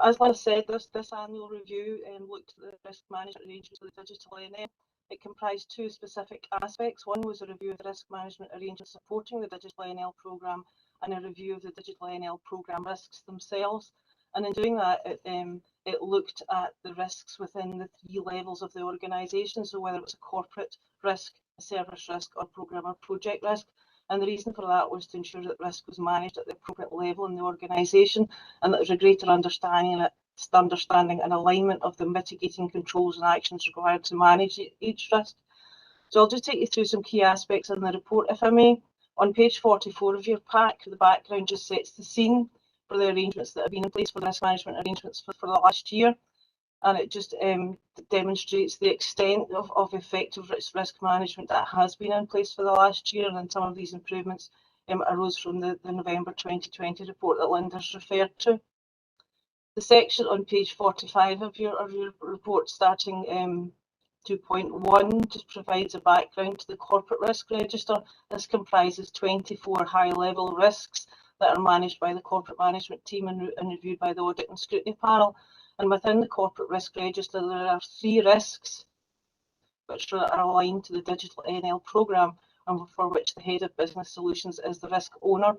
S13: As Linda said, this annual review looked at the risk management arrangements of the digital ANL. It comprised 2 specific aspects. One was a review of the risk management arrangements supporting the digital ANL programme and a review of the digital ANL programme risks themselves. And in doing that, it looked at the risks within the 3 levels of the organisation, so whether it was a corporate risk, a service risk or programme or project risk. And the reason for that was to ensure that risk was managed at the appropriate level in the organisation and that there was a greater understanding and alignment of the mitigating controls and actions required to manage each risk. So I'll just take you through some key aspects in the report, if I may. On page 44 of your pack, the background just sets the scene for the arrangements that have been in place for the risk management arrangements for the last year. And it just demonstrates the extent of effective risk management that has been in place for the last year, and some of these improvements arose from the November 2020 report that Linda's referred to. The section on page 45 of your report, starting 2.1, just provides a background to the corporate risk register. This comprises 24 high-level risks that are managed by the corporate management team and reviewed by the audit and scrutiny panel. And within the corporate risk register, there are 3 risks which are aligned to the digital ANL programme and for which the head of business solutions is the risk owner.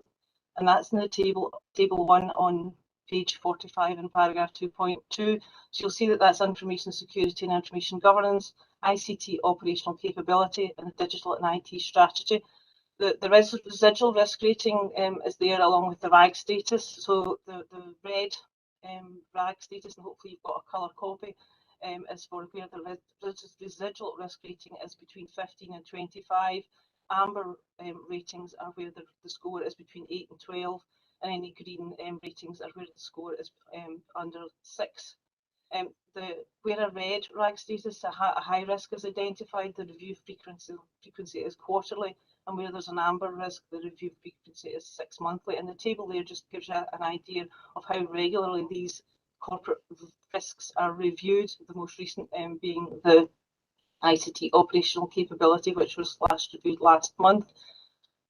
S13: And that's in the table 1 on page 45 in paragraph 2.2. So you'll see that that's information security and information governance, ICT operational capability, and the digital and IT strategy. The residual risk rating is there along with the RAG status. So the red RAG status, and hopefully you've got a colour copy, is for where the residual risk rating is between 15 and 25. Amber ratings are where the score is between 8 and 12, and any green ratings are where the score is under 6. Where a red RAG status, a high risk is identified, the review frequency is quarterly, and where there's an amber risk, the review frequency is 6 monthly. And the table there just gives you an idea of how regularly these corporate risks are reviewed, the most recent being the ICT operational capability, which was last reviewed last month.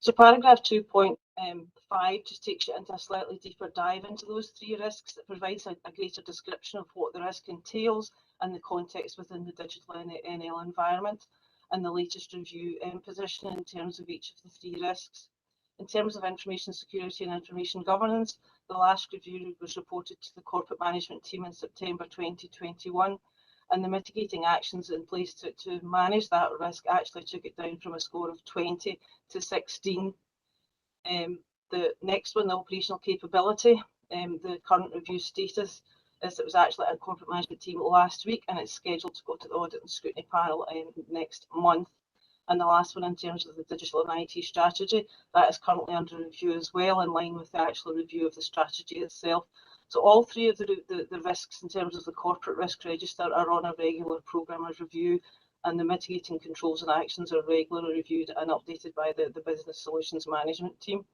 S13: So paragraph 2.5 just takes you into a slightly deeper dive into those 3 risks. That provides a greater description of what the risk entails and the context within the digital NL environment, and the latest review position in terms of each of the 3 risks. In terms of information security and information governance, the last review was reported to the corporate management team in September 2021, and the mitigating actions in place to manage that risk actually took it down from a score of 20 to 16. The next one, the operational capability, the current review status is it was actually at a corporate management team last week, and it's scheduled to go to the audit and scrutiny panel next month. And the last one, in terms of the digital and IT strategy, that is currently under review as well, in line with the actual review of the strategy itself. So all 3 of the risks in terms of the corporate risk register are on a regular programme of review, and the mitigating controls and actions are regularly reviewed and updated by the Business Solutions Management team.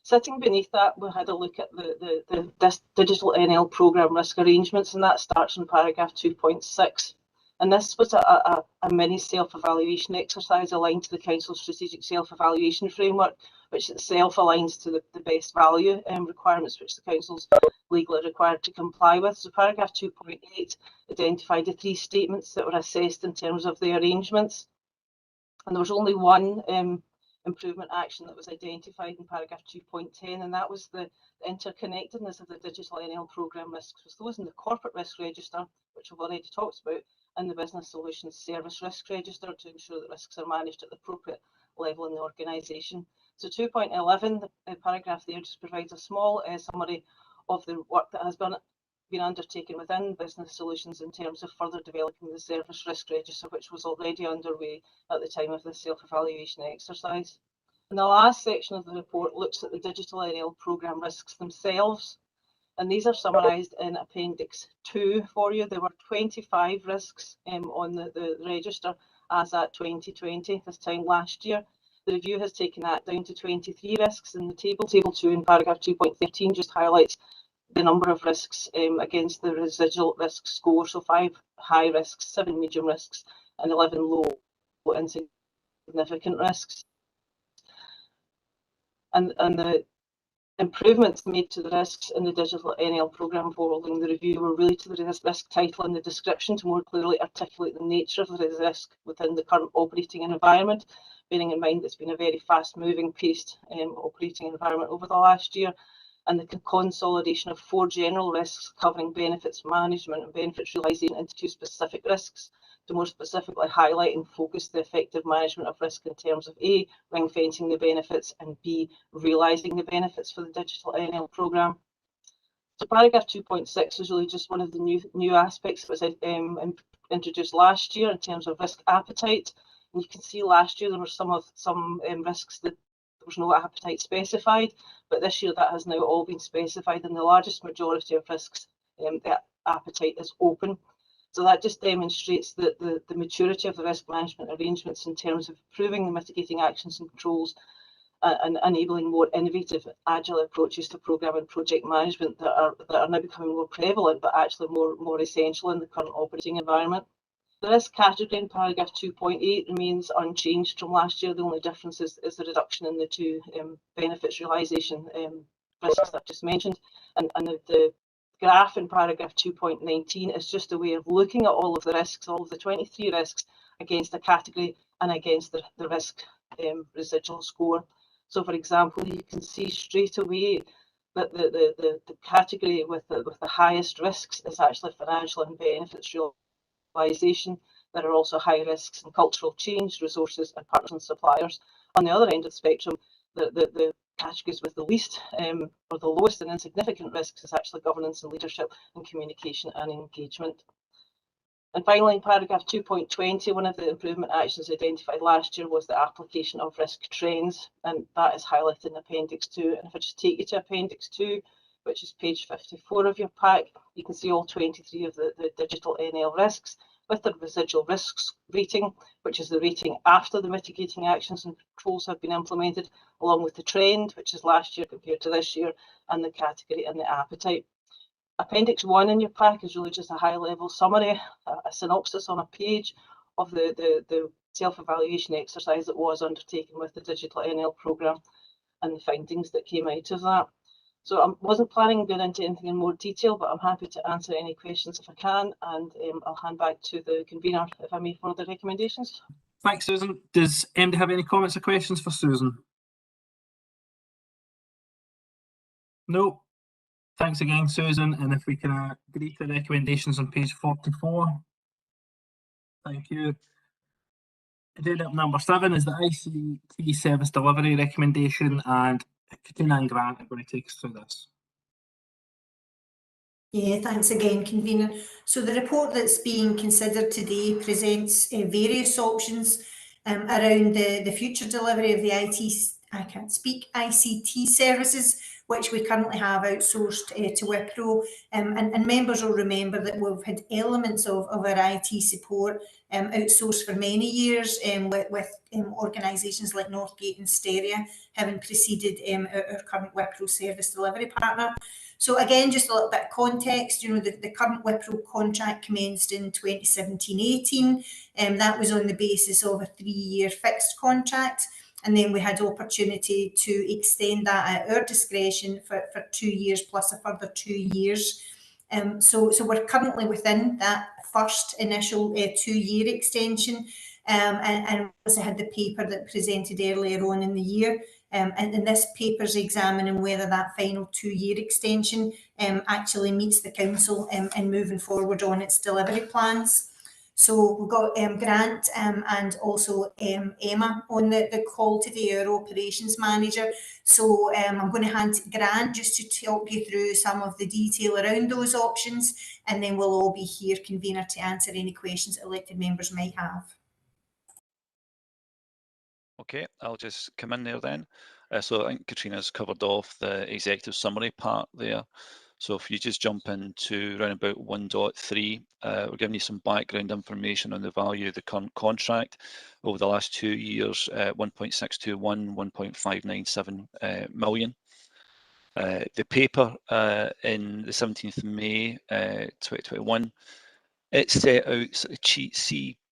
S13: Sitting beneath that, we had a look at the Digital NL Programme risk arrangements, and that starts in paragraph 2.6. And this was a mini self-evaluation exercise aligned to the Council's strategic self-evaluation framework, which itself aligns to the best value requirements which the Council's legally required to comply with. So paragraph 2.8 identified the 3 statements that were assessed in terms of the arrangements. And there was only one improvement action that was identified in paragraph 2.10, and that was the interconnectedness of the Digital NL Programme risks with those in the Corporate Risk Register, which we've already talked about, and the Business Solutions Service Risk Register to ensure that risks are managed at the appropriate level in the organisation. So 2.11, the paragraph there just provides a small summary of the work that has been undertaken within Business Solutions in terms of further developing the Service Risk Register, which was already underway at the time of the self-evaluation exercise. And the last section of the report looks at the Digital NL Programme risks themselves, and these are summarised in Appendix 2 for you. There were 25 risks on the register as at 2020, this time last year. The review has taken that down to 23 risks in the table. Table 2 in paragraph 2.13 just highlights the number of risks against the residual risk score. So 5 high risks, 7 medium risks, and 11 low insignificant risks. And the improvements made to the risks in the Digital NL Programme following the review were really to the risk title and the description to more clearly articulate the nature of the risk within the current operating environment, bearing in mind it's been a very fast-moving, paced operating environment over the last year, and the consolidation of 4 general risks covering benefits management and benefits realisation into 2 specific risks to more specifically highlight and focus the effective management of risk in terms of A, ring fencing the benefits, and B, realising the benefits for the Digital NL Programme. So paragraph 2.6 was really just one of the new aspects that was introduced last year in terms of risk appetite. And you can see last year there were some risks that there was no appetite specified, but this year that has now all been specified, and the largest majority of risks, the appetite is open. So that just demonstrates the maturity of the risk management arrangements in terms of improving the mitigating actions and controls and enabling more innovative, agile approaches to programme and project management that are now becoming more prevalent, but actually more essential in the current operating environment. The risk category in paragraph 2.8 remains unchanged from last year. The only difference is the reduction in the 2 benefits realisation risks that I've just mentioned. And the graph in paragraph 2.19 is just a way of looking at all of the risks, all of the 23 risks against a category and against the risk residual score. So, for example, you can see straight away that the category with the highest risks is actually financial and benefits realisation. There are also high risks in cultural change, resources, and partners and suppliers. On the other end of the spectrum, the categories with the least or the lowest and insignificant risks is actually governance and leadership and communication and engagement. And finally, in paragraph 2.20, one of the improvement actions identified last year was the application of risk trends, and that is highlighted in Appendix 2. And if I just take you to Appendix 2, which is page 54 of your pack, you can see all 23 of the Digital NL risks with the residual risks rating, which is the rating after the mitigating actions and controls have been implemented, along with the trend, which is last year compared to this year, and the category and the appetite. Appendix 1 in your pack is really just a high-level summary, a synopsis on a page of the self-evaluation exercise that was undertaken with the Digital NL Programme and the findings that came out of that. So I wasn't planning on going into anything in more detail, but I'm happy to answer any questions if I can, and I'll hand back to the convener if I may for the recommendations.
S11: Thanks, Susan. Does anybody have any comments or questions for Susan? No. Thanks again, Susan. And if we can agree to the recommendations on page 44. Thank you. Agenda number 7 is the ICT service delivery recommendation, and Katina and Grant are going to take us through this.
S3: Yeah, thanks again, convener. So the report that's being considered today presents various options around the future delivery of the ICT services which we currently have outsourced to Wipro. And members will remember that we've had elements of our IT support outsourced for many years with organisations like Northgate and Steria having preceded our current Wipro service delivery partner. So again, just a little bit of context, the current Wipro contract commenced in 2017-18. That was on the basis of a 3-year fixed contract. And then we had opportunity to extend that at our discretion for 2 years plus a further 2 years. So we're currently within that first initial 2-year extension. And also had the paper that presented earlier on in the year. And this paper is examining whether that final 2-year extension actually meets the council in moving forward on its delivery plans. So we've got Grant and also Emma on the call today, our operations manager. So I'm going to hand to Grant just to talk you through some of the detail around those options, and then we'll all be here, convener, to answer any questions that elected members might have.
S14: Okay, I'll just come in there then. So I think Katrina's covered off the executive summary part there. So if you just jump into around about 1.3, we're giving you some background information on the value of the current contract over the last 2 years, 1.621, 1.597 million. The paper in the 17th of May 2021, it set out sort of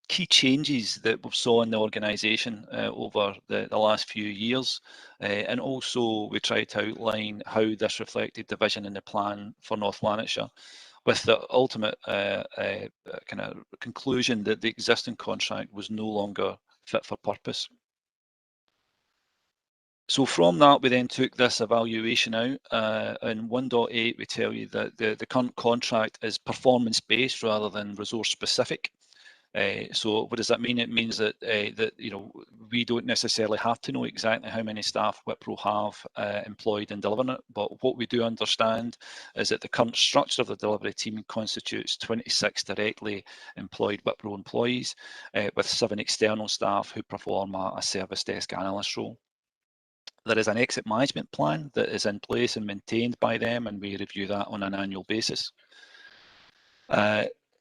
S14: key changes that we saw in the organisation over the last few years, and also we tried to outline how this reflected the vision and the plan for North Lanarkshire, with the ultimate kind of conclusion that the existing contract was no longer fit for purpose. So from that, we then took this evaluation out. In 1.8, we tell you that the current contract is performance-based rather than resource-specific. So what does that mean? It means that we don't necessarily have to know exactly how many staff Wipro have employed in delivering it, but what we do understand is that the current structure of the delivery team constitutes 26 directly employed Wipro employees, with 7 external staff who perform a service desk analyst role. There is an exit management plan that is in place and maintained by them, and we review that on an annual basis.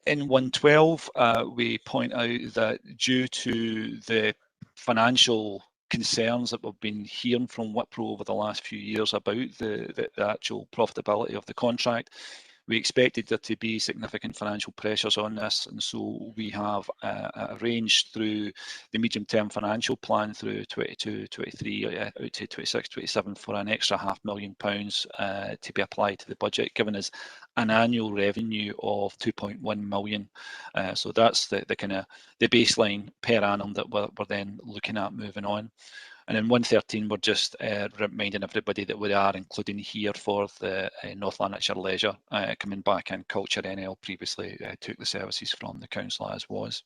S14: In 1.12, we point out that due to the financial concerns that we've been hearing from Wipro over the last few years about the actual profitability of the contract, we expected there to be significant financial pressures on this, and so we have arranged through the medium-term financial plan through 22-23 out to 26-27 for an extra £500,000 to be applied to the budget, giving us an annual revenue of 2.1 million. So that's the kind of the baseline per annum that we're then looking at moving on. And in 1.13, we're just reminding everybody that we are including here for the North Lanarkshire Leisure, coming back in. Culture NL previously took the services from the council as was.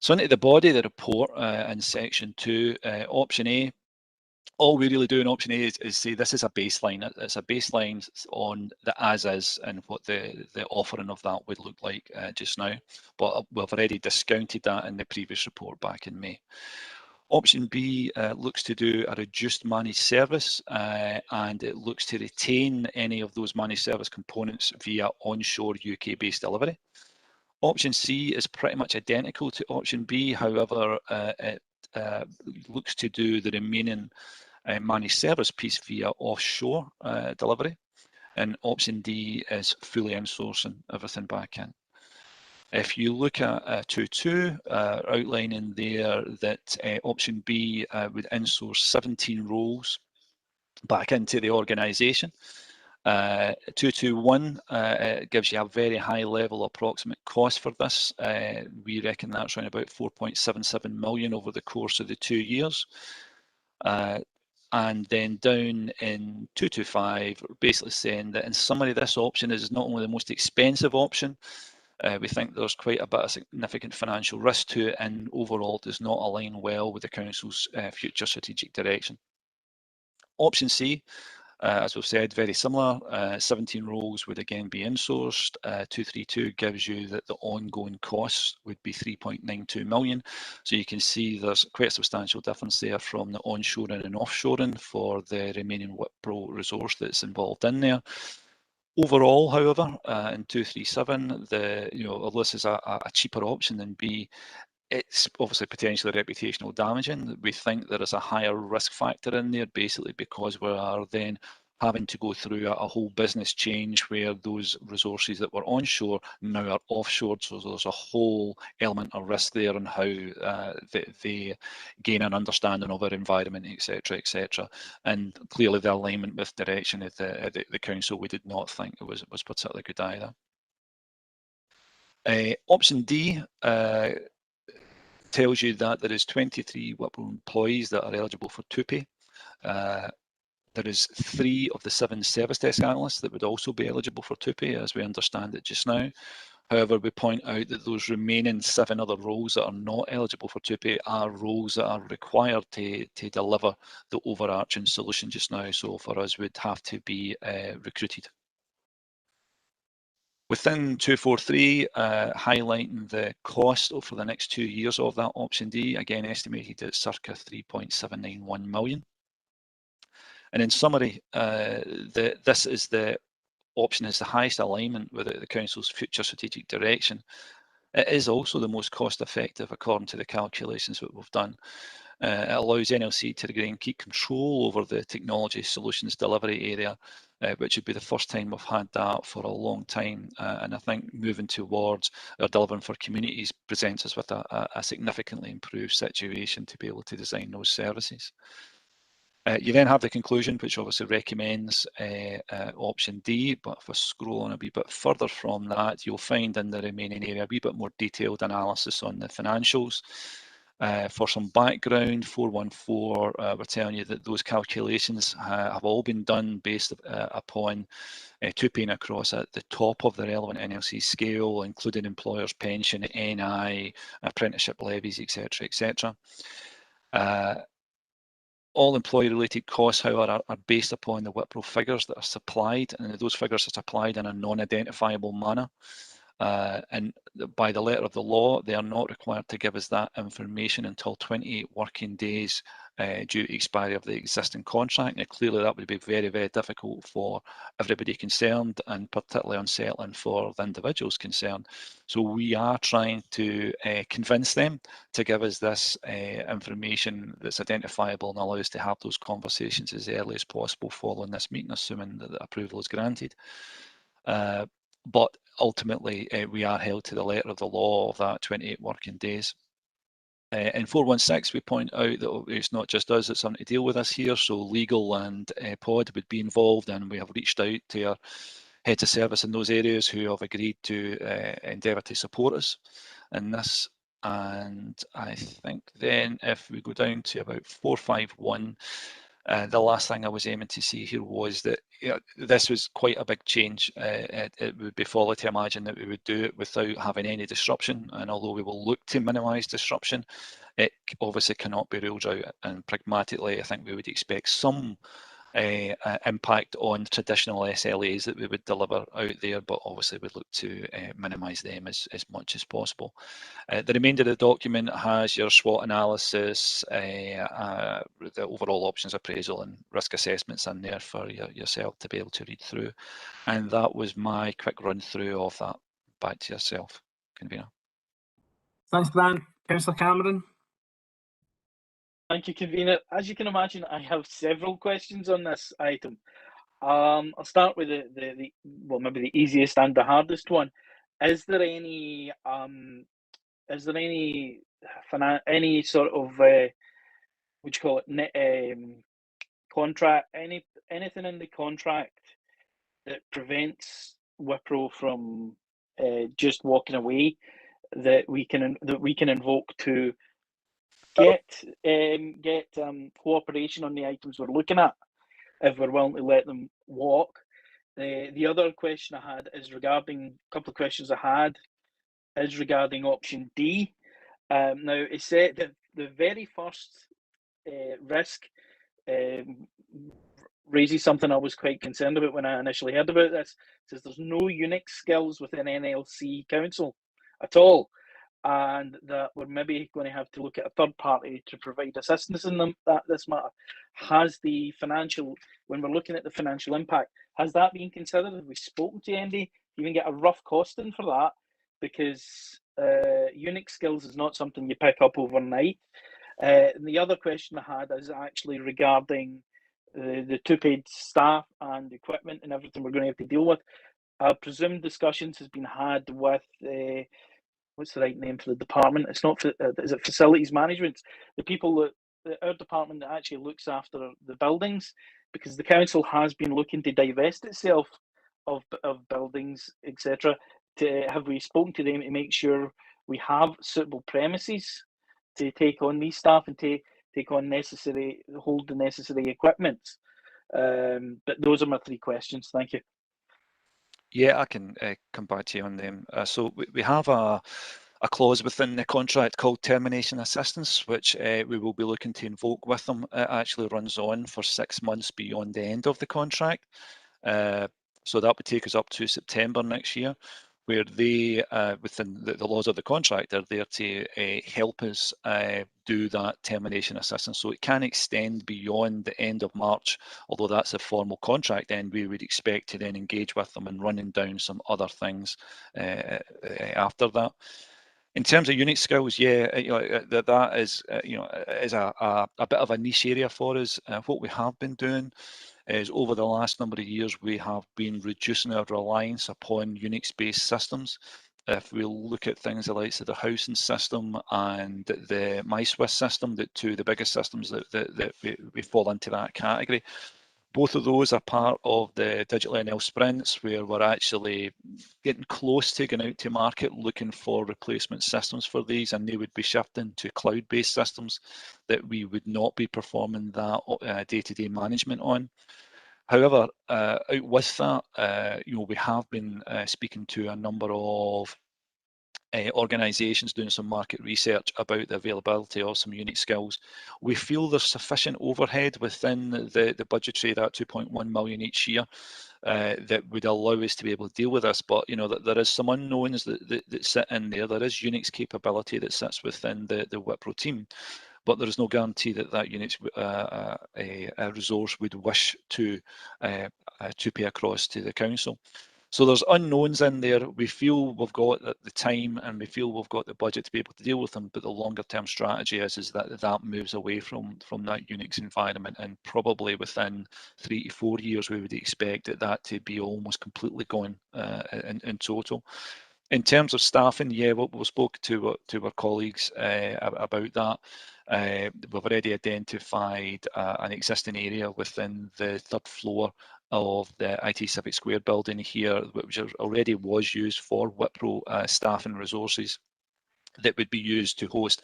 S14: So into the body of the report in section 2, option A, all we really do in option A is say this is a baseline. It's a baseline on the as is and what the offering of that would look like just now. But we've already discounted that in the previous report back in May. Option B looks to do a reduced managed service, and it looks to retain any of those managed service components via onshore UK-based delivery. Option C is pretty much identical to option B, however, it looks to do the remaining managed service piece via offshore delivery. And option D is fully insourcing everything back in. If you look at 2.2, outlining there that option B would insource 17 roles back into the organisation. 2.2.1 gives you a very high level approximate cost for this. We reckon that's around about 4.77 million over the course of the 2 years. And then down in 2.2.5, we're basically saying that in summary, this option is not only the most expensive option, we think there's quite a bit of significant financial risk to it, and overall does not align well with the council's future strategic direction. Option C As we've said, very similar. 17 roles would again be insourced. 232 gives you that the ongoing costs would be 3.92 million. So you can see there's quite a substantial difference there from the onshoring and offshoring for the remaining Wipro resource that's involved in there. Overall, however, in 237, this is a cheaper option than B. It's obviously potentially reputational damaging. We think there is a higher risk factor in there, basically because we are then having to go through a whole business change where those resources that were onshore now are offshore. So there's a whole element of risk there on how they gain an understanding of our environment, etc., etc. And clearly the alignment with direction of the council, we did not think it was particularly good either. Option D tells you that there is 23 Wipro employees that are eligible for 2P. There is 3 of the 7 service desk analysts that would also be eligible for 2P, as we understand it just now. However, we point out that those remaining 7 other roles that are not eligible for 2P are roles that are required to deliver the overarching solution just now. So for us, would have to be recruited. Within 243, highlighting the cost for the next 2 years of that option D, again estimated at circa 3.791 million. And in summary, this is the option is the highest alignment with the Council's future strategic direction. It is also the most cost effective according to the calculations that we've done. It allows NLC to again keep control over the technology solutions delivery area, which would be the first time we've had that for a long time. And I think moving towards our delivering for communities presents us with a significantly improved situation to be able to design those services. You then have the conclusion, which obviously recommends option D, but if we scroll on a wee bit further from that, you'll find in the remaining area a wee bit more detailed analysis on the financials. For some background, 414, we're telling you that those calculations have all been done based upon 2P across at the top of the relevant NLC scale, including employers' pension, NI, apprenticeship levies, etc., etc. All employee-related costs, however, are based upon the Wipro figures that are supplied, and those figures are supplied in a non-identifiable manner. And by the letter of the law, they are not required to give us that information until 28 working days due to expiry of the existing contract. Now, clearly, that would be very, very difficult for everybody concerned, and particularly unsettling for the individuals concerned. So we are trying to convince them to give us this information that's identifiable and allow us to have those conversations as early as possible following this meeting, assuming that the approval is granted. But ultimately, we are held to the letter of the law of that 28 working days. In 416, we point out that it's not just us that's having to deal with this here, so legal and POD would be involved, and we have reached out to our heads of service in those areas who have agreed to endeavour to support us in this. And I think then if we go down to about 451, the last thing I was aiming to see here was that this was quite a big change. It would be folly to imagine that we would do it without having any disruption. And although we will look to minimise disruption, it obviously cannot be ruled out. And pragmatically, I think we would expect some impact on traditional SLAs that we would deliver out there, but obviously we'd look to minimise them as much as possible. The remainder of the document has your SWOT analysis, the overall options appraisal and risk assessments in there for yourself to be able to read through. And that was my quick run through of that. Back to yourself, Convener.
S11: Thanks, Grant. Councillor Cameron.
S7: Thank you, Convener. As you can imagine, I have several questions on this item. I'll start with the well, maybe the easiest and the hardest one. Is there any any sort of what do you call it, contract, anything in the contract that prevents Wipro from just walking away that we can invoke to get cooperation on the items we're looking at, if we're willing to let them walk? The other question I had is regarding a couple of questions I had is regarding option D. Now it said that the very first risk raises something I was quite concerned about when I initially heard about this. It says there's no Unix skills within NLC Council at all, and that we're maybe going to have to look at a third party to provide assistance in this matter. Has the financial, when we're looking at the financial impact, has that been considered? Have we spoken to Andy? Even get a rough costing for that? Because Unix skills is not something you pick up overnight. And the other question I had is actually regarding the two paid staff and equipment and everything we're going to have to deal with. I presume discussions has been had with what's the right name for the department? It's not, is it facilities management? The people that our department that actually looks after the buildings, because the council has been looking to divest itself of buildings, etc. Have we spoken to them to make sure we have suitable premises to take on these staff and take on hold the necessary equipment? But those are my three questions. Thank you.
S14: Yeah, I can come back to you on them. So we have a clause within the contract called Termination Assistance, which we will be looking to invoke with them. It actually runs on for 6 months beyond the end of the contract. So that would take us up to September next year, where they, within the laws of the contract, are there to help us do that termination assistance. So it can extend beyond the end of March, although that's a formal contract, then we would expect to then engage with them and running down some other things after that. In terms of Unix skills, yeah, that is is a bit of a niche area for us. What we have been doing is over the last number of years, we have been reducing our reliance upon Unix-based systems. If we look at things like the housing system and the MySwiss system, the two of the biggest systems that we fall into that category, both of those are part of the Digital NL sprints, where we're actually getting close to going out to market looking for replacement systems for these, and they would be shifting to cloud-based systems that we would not be performing that day-to-day management on. However, out with that, we have been speaking to a number of organisations doing some market research about the availability of some Unix skills. We feel there's sufficient overhead within the budgetary, that 2.1 million each year, that would allow us to be able to deal with this. But that there is some unknowns that sit in there. There is Unix capability that sits within the Wipro team, but there is no guarantee that Unix a resource would wish to pay across to the council. So there's unknowns in there. We feel we've got the time and we feel we've got the budget to be able to deal with them, but the longer term strategy is that moves away from that Unix environment, and probably within 3 to 4 years we would expect that to be almost completely gone in total. In terms of staffing, yeah, we spoke to our colleagues about that. We've already identified an existing area within the third floor of the IT Civic Square building here, which already was used for Wipro staff and resources that would be used to host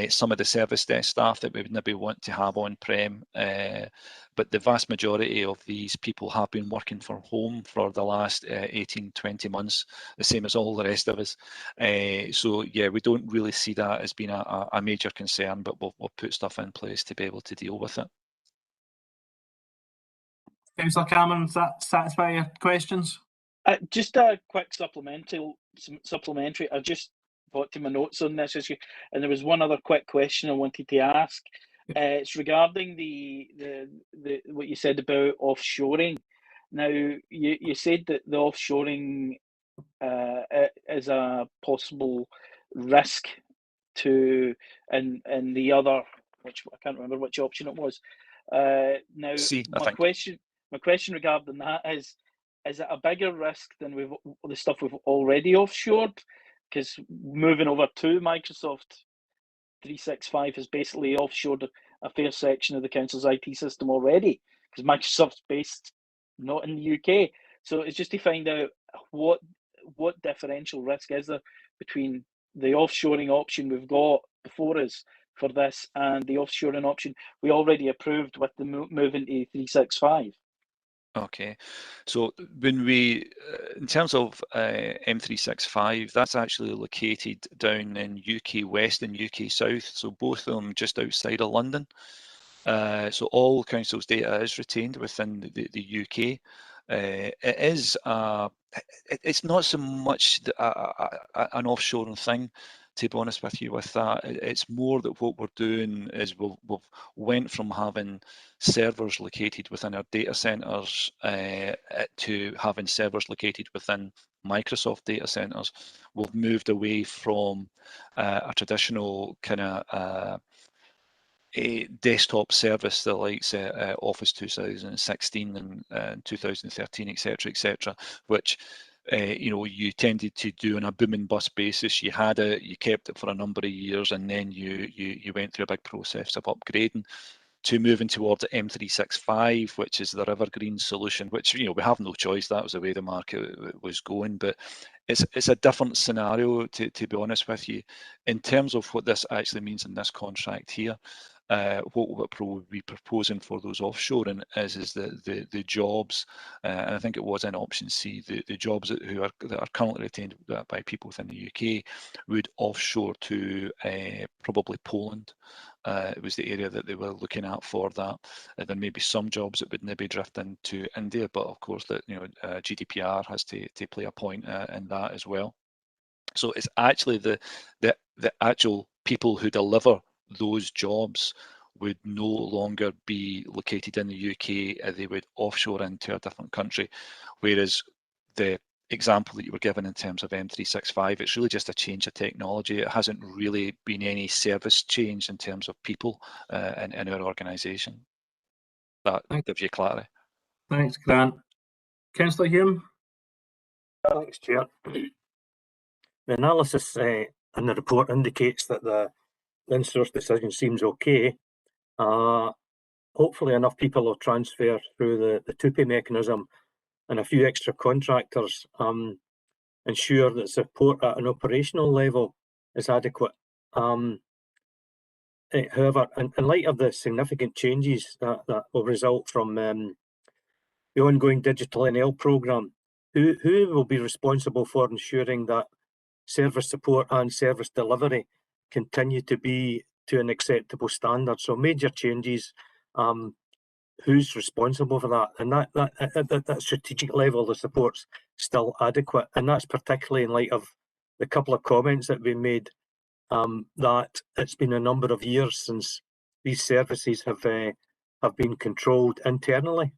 S14: some of the service desk staff that we would maybe want to have on-prem. But the vast majority of these people have been working from home for the last 18, 20 months, the same as all the rest of us. So yeah, we don't really see that as being a major concern, but we'll put stuff in place to be able to deal with it.
S11: Councillor Cameron, does that satisfy your questions?
S7: Just a quick supplementary. I just got to my notes on this issue, and there was one other quick question I wanted to ask. It's regarding the what you said about offshoring. Now, you said that the offshoring is a possible risk to, and the other, which I can't remember which option it was. Now, my question regarding that is it a bigger risk than the stuff we've already offshored? Because moving over to Microsoft 365 has basically offshored a fair section of the council's IT system already, because Microsoft's based not in the UK. So it's just to find out what differential risk is there between the offshoring option we've got before us for this and the offshoring option we already approved with the move into 365.
S14: Okay, so when we, in terms of M365, that's actually located down in UK West and UK South, so both of them just outside of London. So all council's data is retained within the UK. It's not so much an offshoring thing, to be honest with you, with that. It's more that what we're doing is we've went from having servers located within our data centres to having servers located within Microsoft data centres. We've moved away from a traditional kind of a desktop service, the likes Office 2016 and 2013, etc., which you tended to do on a boom and bust basis. You kept it for a number of years, and then you went through a big process of upgrading to moving towards the M365, which is the Evergreen solution, which we have no choice. That was the way the market was going, but it's a different scenario, to be honest with you, in terms of what this actually means in this contract here. What we're probably proposing for those offshoring is the jobs, and I think it was in option C, the jobs that are currently retained by people within the UK would offshore to probably Poland. It was the area that they were looking at for that. There may be some jobs that would maybe drift into India, but of course that GDPR has to play a point in that as well. So it's actually the actual people who deliver those jobs would no longer be located in the UK. They would offshore into a different country, whereas the example that you were given in terms of M365, it's really just a change of technology. It hasn't really been any service change in terms of people in our organisation. That gives you clarity.
S11: Thanks, Grant. Councillor Hume.
S15: Thanks, Chair. The analysis in the report indicates that the in-source decision seems okay. Hopefully enough people will transfer through the two-pay mechanism, and a few extra contractors ensure that support at an operational level is adequate. However, in light of the significant changes that will result from the ongoing digital NL programme, who will be responsible for ensuring that service support and service delivery continue to be to an acceptable standard? So major changes, who's responsible for that? And that at that strategic level, the support's still adequate, and that's particularly in light of the couple of comments that we made, that it's been a number of years since these services have been controlled internally.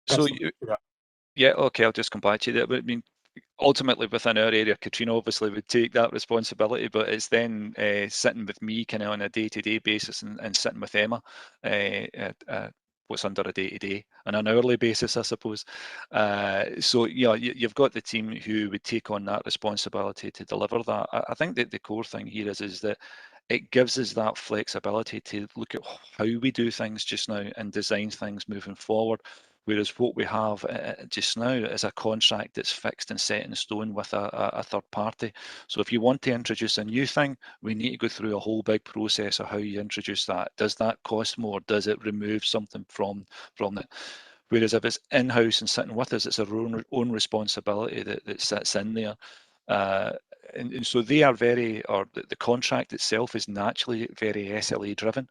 S14: So yeah, okay, I'll just come back to that. But I mean, ultimately within our area, Katrina obviously would take that responsibility, but it's then sitting with me kind of on a day-to-day basis, and sitting with Emma what's under a day-to-day and an hourly basis, I suppose. So you've got the team who would take on that responsibility to deliver that. I think that the core thing here is that it gives us that flexibility to look at how we do things just now and design things moving forward. Whereas what we have just now is a contract that's fixed and set in stone with a third party. So if you want to introduce a new thing, we need to go through a whole big process of how you introduce that. Does that cost more? Does it remove something from it? Whereas if it's in-house and sitting with us, it's our own responsibility that sits in there. And so they are the contract itself is naturally very SLA driven.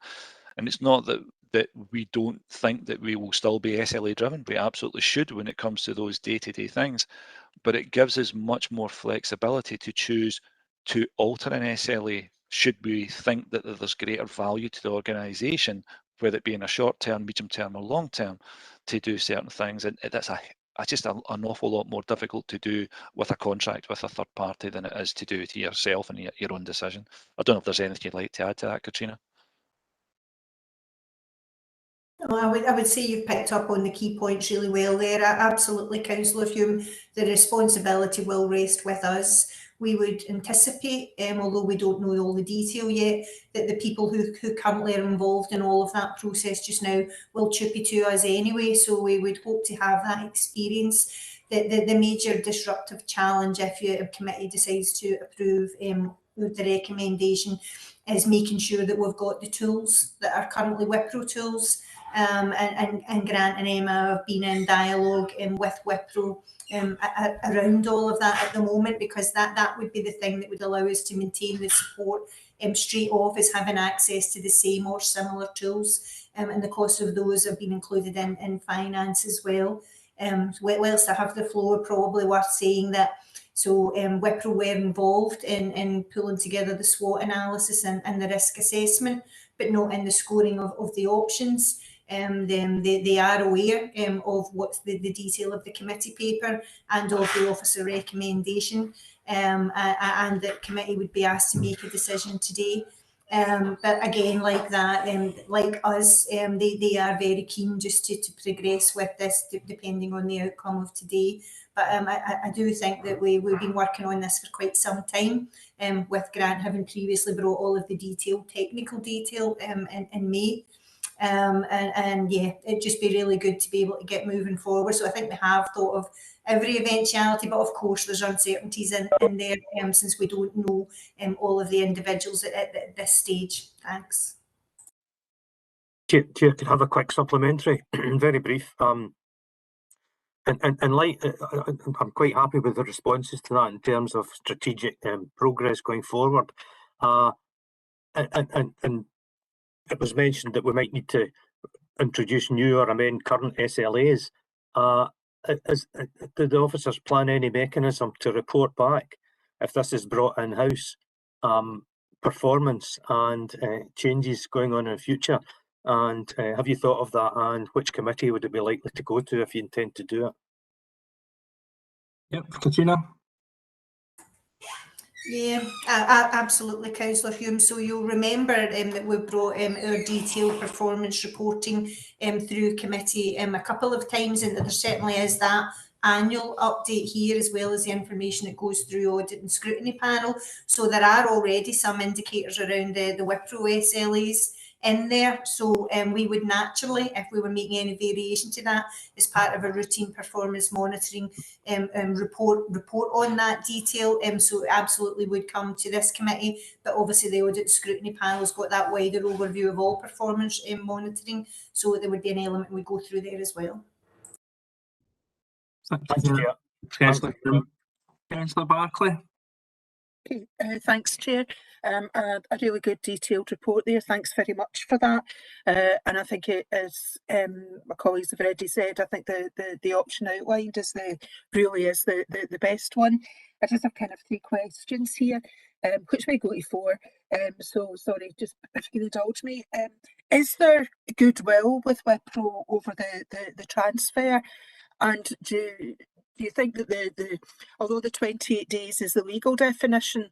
S14: And it's not that we don't think that we will still be SLA driven. We absolutely should when it comes to those day-to-day things. But it gives us much more flexibility to choose to alter an SLA should we think that there's greater value to the organisation, whether it be in a short term, medium term or long term, to do certain things. And that's just an awful lot more difficult to do with a contract with a third party than it is to do it yourself and your own decision. I don't know if there's anything you'd like to add to that, Katrina.
S3: Well, I would say you've picked up on the key points really well there. Absolutely, Councillor Hume, the responsibility will rest with us. We would anticipate, although we don't know all the detail yet, that the people who currently are involved in all of that process just now will chip it to us anyway. So we would hope to have that experience. The major disruptive challenge, if your committee decides to approve the recommendation, is making sure that we've got the tools that are currently Wipro tools and Grant and Emma have been in dialogue with Wipro around all of that at the moment, because that would be the thing that would allow us to maintain the support straight off, is having access to the same or similar tools, and the cost of those have been included in finance as well. Whilst I have the floor, probably worth saying that Wipro were involved in pulling together the SWOT analysis and the risk assessment, but not in the scoring of the options. They are aware of what's the detail of the committee paper and of the officer recommendation, and the committee would be asked to make a decision today. But again, like that, like us, they are very keen just to progress with this, depending on the outcome of today. But I do think that we've been working on this for quite some time, with Grant having previously brought all of the technical detail in May. And yeah, it'd just be really good to be able to get moving forward. So I think we have thought of every eventuality, but of course there's uncertainties in there, since we don't know all of the individuals at this stage. Thanks.
S15: Chair, could have a quick supplementary, very brief. And like, I'm quite happy with the responses to that in terms of strategic progress going forward. And it was mentioned that we might need to introduce new or amend current SLAs. Do the officers plan any mechanism to report back if this is brought in-house, performance and changes going on in the future? And have you thought of that, and which committee would it be likely to go to if you intend to do it?
S11: Yep, Katrina.
S3: Yeah, absolutely, Councillor Hume. So you'll remember that we brought our detailed performance reporting through committee a couple of times, and there certainly is that annual update here, as well as the information that goes through audit and scrutiny panel. So there are already some indicators around the Wipro SLAs in there. So we would naturally, if we were making any variation to that, as part of a routine performance monitoring report on that detail. So it absolutely would come to this committee, but obviously the audit scrutiny panel's got that wider overview of all performance monitoring. So there would be an element we go through there as well.
S11: Thank you, Chair. Councillor Barclay.
S4: Okay, thanks, Chair. A really good detailed report there. Thanks very much for that. And I think it is, my colleagues have already said, I think the option outlined is really is the best one. I just have kind of three questions here, which may go to four. So sorry, just if you can indulge me. Is there goodwill with Wipro over the transfer? And do you think that although the 28 days is the legal definition,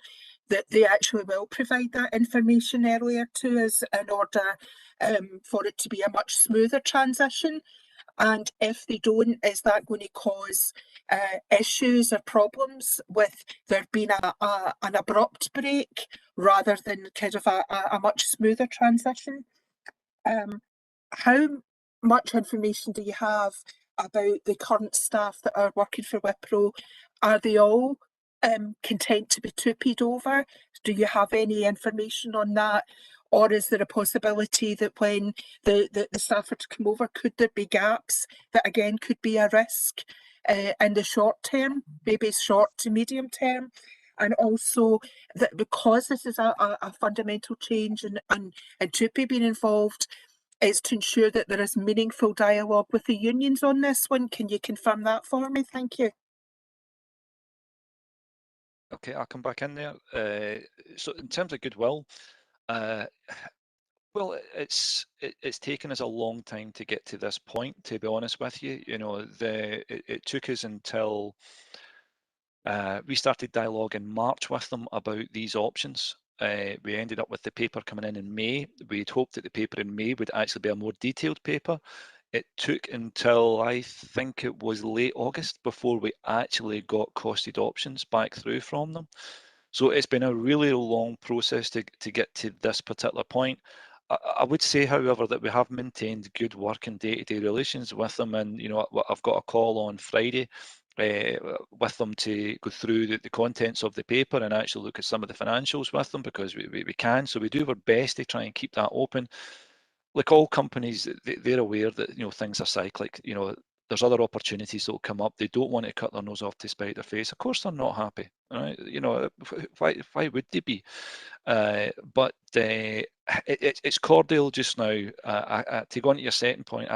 S4: that they actually will provide that information earlier to us in order for it to be a much smoother transition? And if they don't, is that going to cause issues or problems with there being an abrupt break rather than kind of a much smoother transition? How much information do you have about the current staff that are working for Wipro? Are they all content to be tupied over? Do you have any information on that? Or is there a possibility that when the staff are to come over, could there be gaps that again could be a risk in the short term, maybe short to medium term? And also that because this is a fundamental change and TUPE being involved, is to ensure that there is meaningful dialogue with the unions on this one. Can you confirm that for me? Thank you.
S14: Okay, I'll come back in there. So in terms of goodwill, well, it's taken us a long time to get to this point, to be honest with you. You know, it took us until we started dialogue in March with them about these options. We ended up with the paper coming in May. We'd hoped that the paper in May would actually be a more detailed paper. It took until I think it was late August before we actually got costed options back through from them. So it's been a really long process to get to this particular point. I would say, however, that we have maintained good working day-to-day relations with them, and you know, I've got a call on Friday with them to go through the contents of the paper and actually look at some of the financials with them, because we can. So we do our best to try and keep that open. like all companies, they're aware that, you know, things are cyclic. You know, there's other opportunities that will come up. They don't want to cut their nose off to spite their face. Of course, they're not happy. Right? You know, why would they be? But it's cordial just now. To go on to your second point,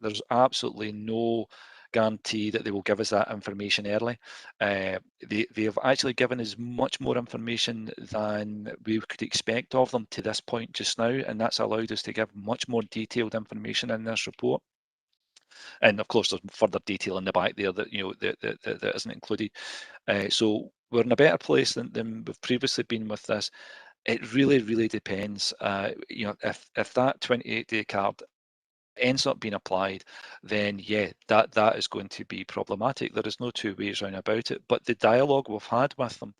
S14: there's absolutely no guarantee that they will give us that information early. They have actually given us much more information than we could expect of them to this point just now, and that's allowed us to give much more detailed information in this report. And of course, there's further detail in the back there that, you know, that isn't included. So we're in a better place than we've previously been with this. It really depends. You know, if that 28-day card ends up being applied, then yeah, that is going to be problematic. There is no two ways around about it. But the dialogue we've had with them,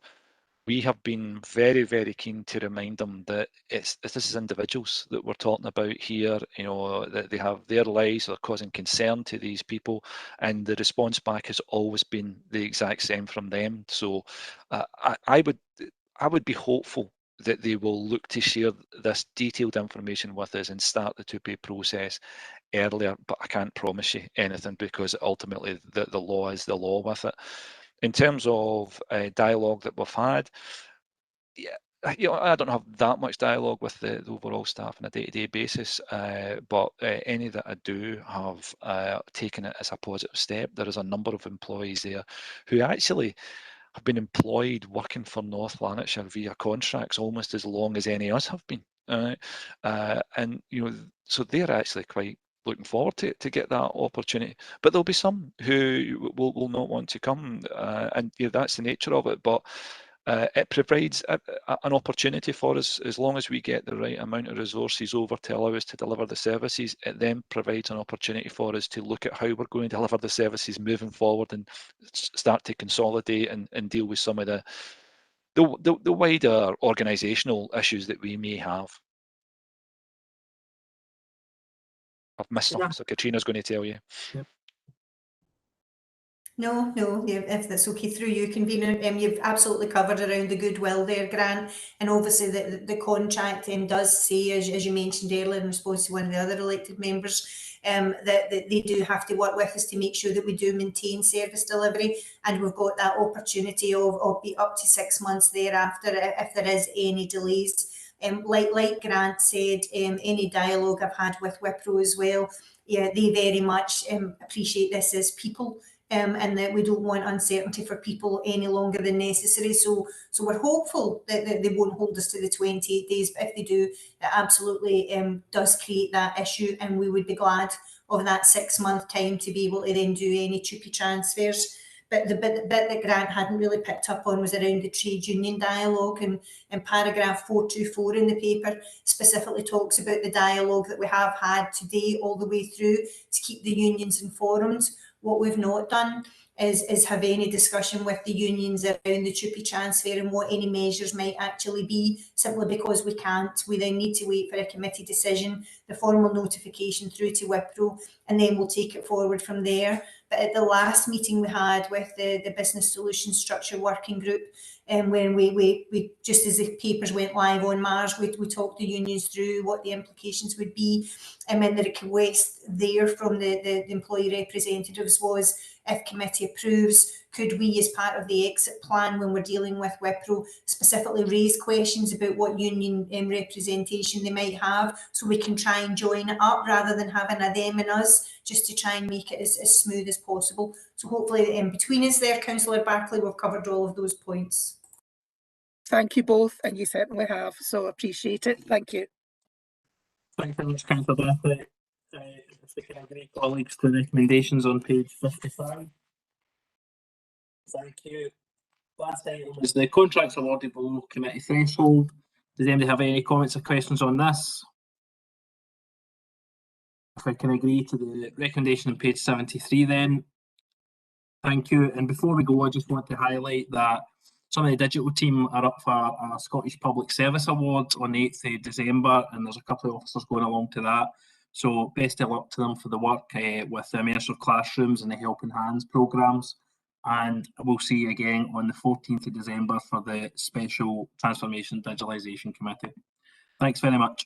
S14: we have been very keen to remind them that this is individuals that we're talking about here. You know, that they have their lives, they're causing concern to these people, and the response back has always been the exact same from them. So I would be hopeful that they will look to share this detailed information with us and start the 2-pay process earlier, but I can't promise you anything because ultimately the law is the law with it. In terms of dialogue that we've had, yeah, you know, I don't have that much dialogue with the overall staff on a day-to-day basis, but any that I do have taken it as a positive step. There is a number of employees there who actually have been employed working for North Lanarkshire via contracts almost as long as any of us have been. And you know, so they're actually quite looking forward to get that opportunity. But there'll be some who will not want to come, and you know, that's the nature of it. But it provides an opportunity for us, as long as we get the right amount of resources over to allow us to deliver the services. It then provides an opportunity for us to look at how we're going to deliver the services moving forward and start to consolidate and deal with some of the wider organisational issues that we may have. I've missed some, so Katrina's going to tell you.
S11: Yep.
S3: No, if that's okay through you, convener, you've absolutely covered around the goodwill there, Grant, and obviously the contract does say, as you mentioned earlier in response to one of the other elected members, that they do have to work with us to make sure that we do maintain service delivery, and we've got that opportunity of be up to 6 months thereafter if there is any delays. Like Grant said, any dialogue I've had with Wipro as well, yeah, they very much appreciate this as people. And that we don't want uncertainty for people any longer than necessary. So we're hopeful that they won't hold us to the 28 days, but if they do, it absolutely does create that issue, and we would be glad of that 6 month time to be able to then do any TUPE transfers. But the bit that Grant hadn't really picked up on was around the trade union dialogue, and paragraph 424 in the paper specifically talks about the dialogue that we have had today all the way through to keep the unions informed. What we've not done is have any discussion with the unions around the TUPE transfer and what any measures might actually be, simply because we can't. We then need to wait for a committee decision, the formal notification through to Wipro, and then we'll take it forward from there. But at the last meeting we had with the Business Solutions Structure Working Group, when we just as the papers went live on Mars, we talked the unions through what the implications would be, and then the request there from the employee representatives was, if committee approves, could we, as part of the exit plan when we're dealing with Wipro, specifically raise questions about what union representation they might have, so we can try and join it up rather than having a them and us, just to try and make it as smooth as possible. So hopefully between us there, Councillor Barclay, we've covered all of those points.
S4: Thank you both, and you certainly have, so appreciate it. Thank you.
S11: Thank you very much, Councillor Barclay. If we can agree, colleagues, to recommendations on page 55. Thank you. Last item is the contracts awarded below committee threshold. Does anybody have any comments or questions on this? If I can agree to the recommendation on page 73 then. Thank you. And before we go, I just want to highlight that some of the digital team are up for a Scottish Public Service Award on the 8th of December, and there's a couple of officers going along to that. So best of luck to them for the work with the immersive classrooms and the Helping Hands programmes. And we'll see you again on the 14th of December for the Special Transformation Digitalisation Committee. Thanks very much.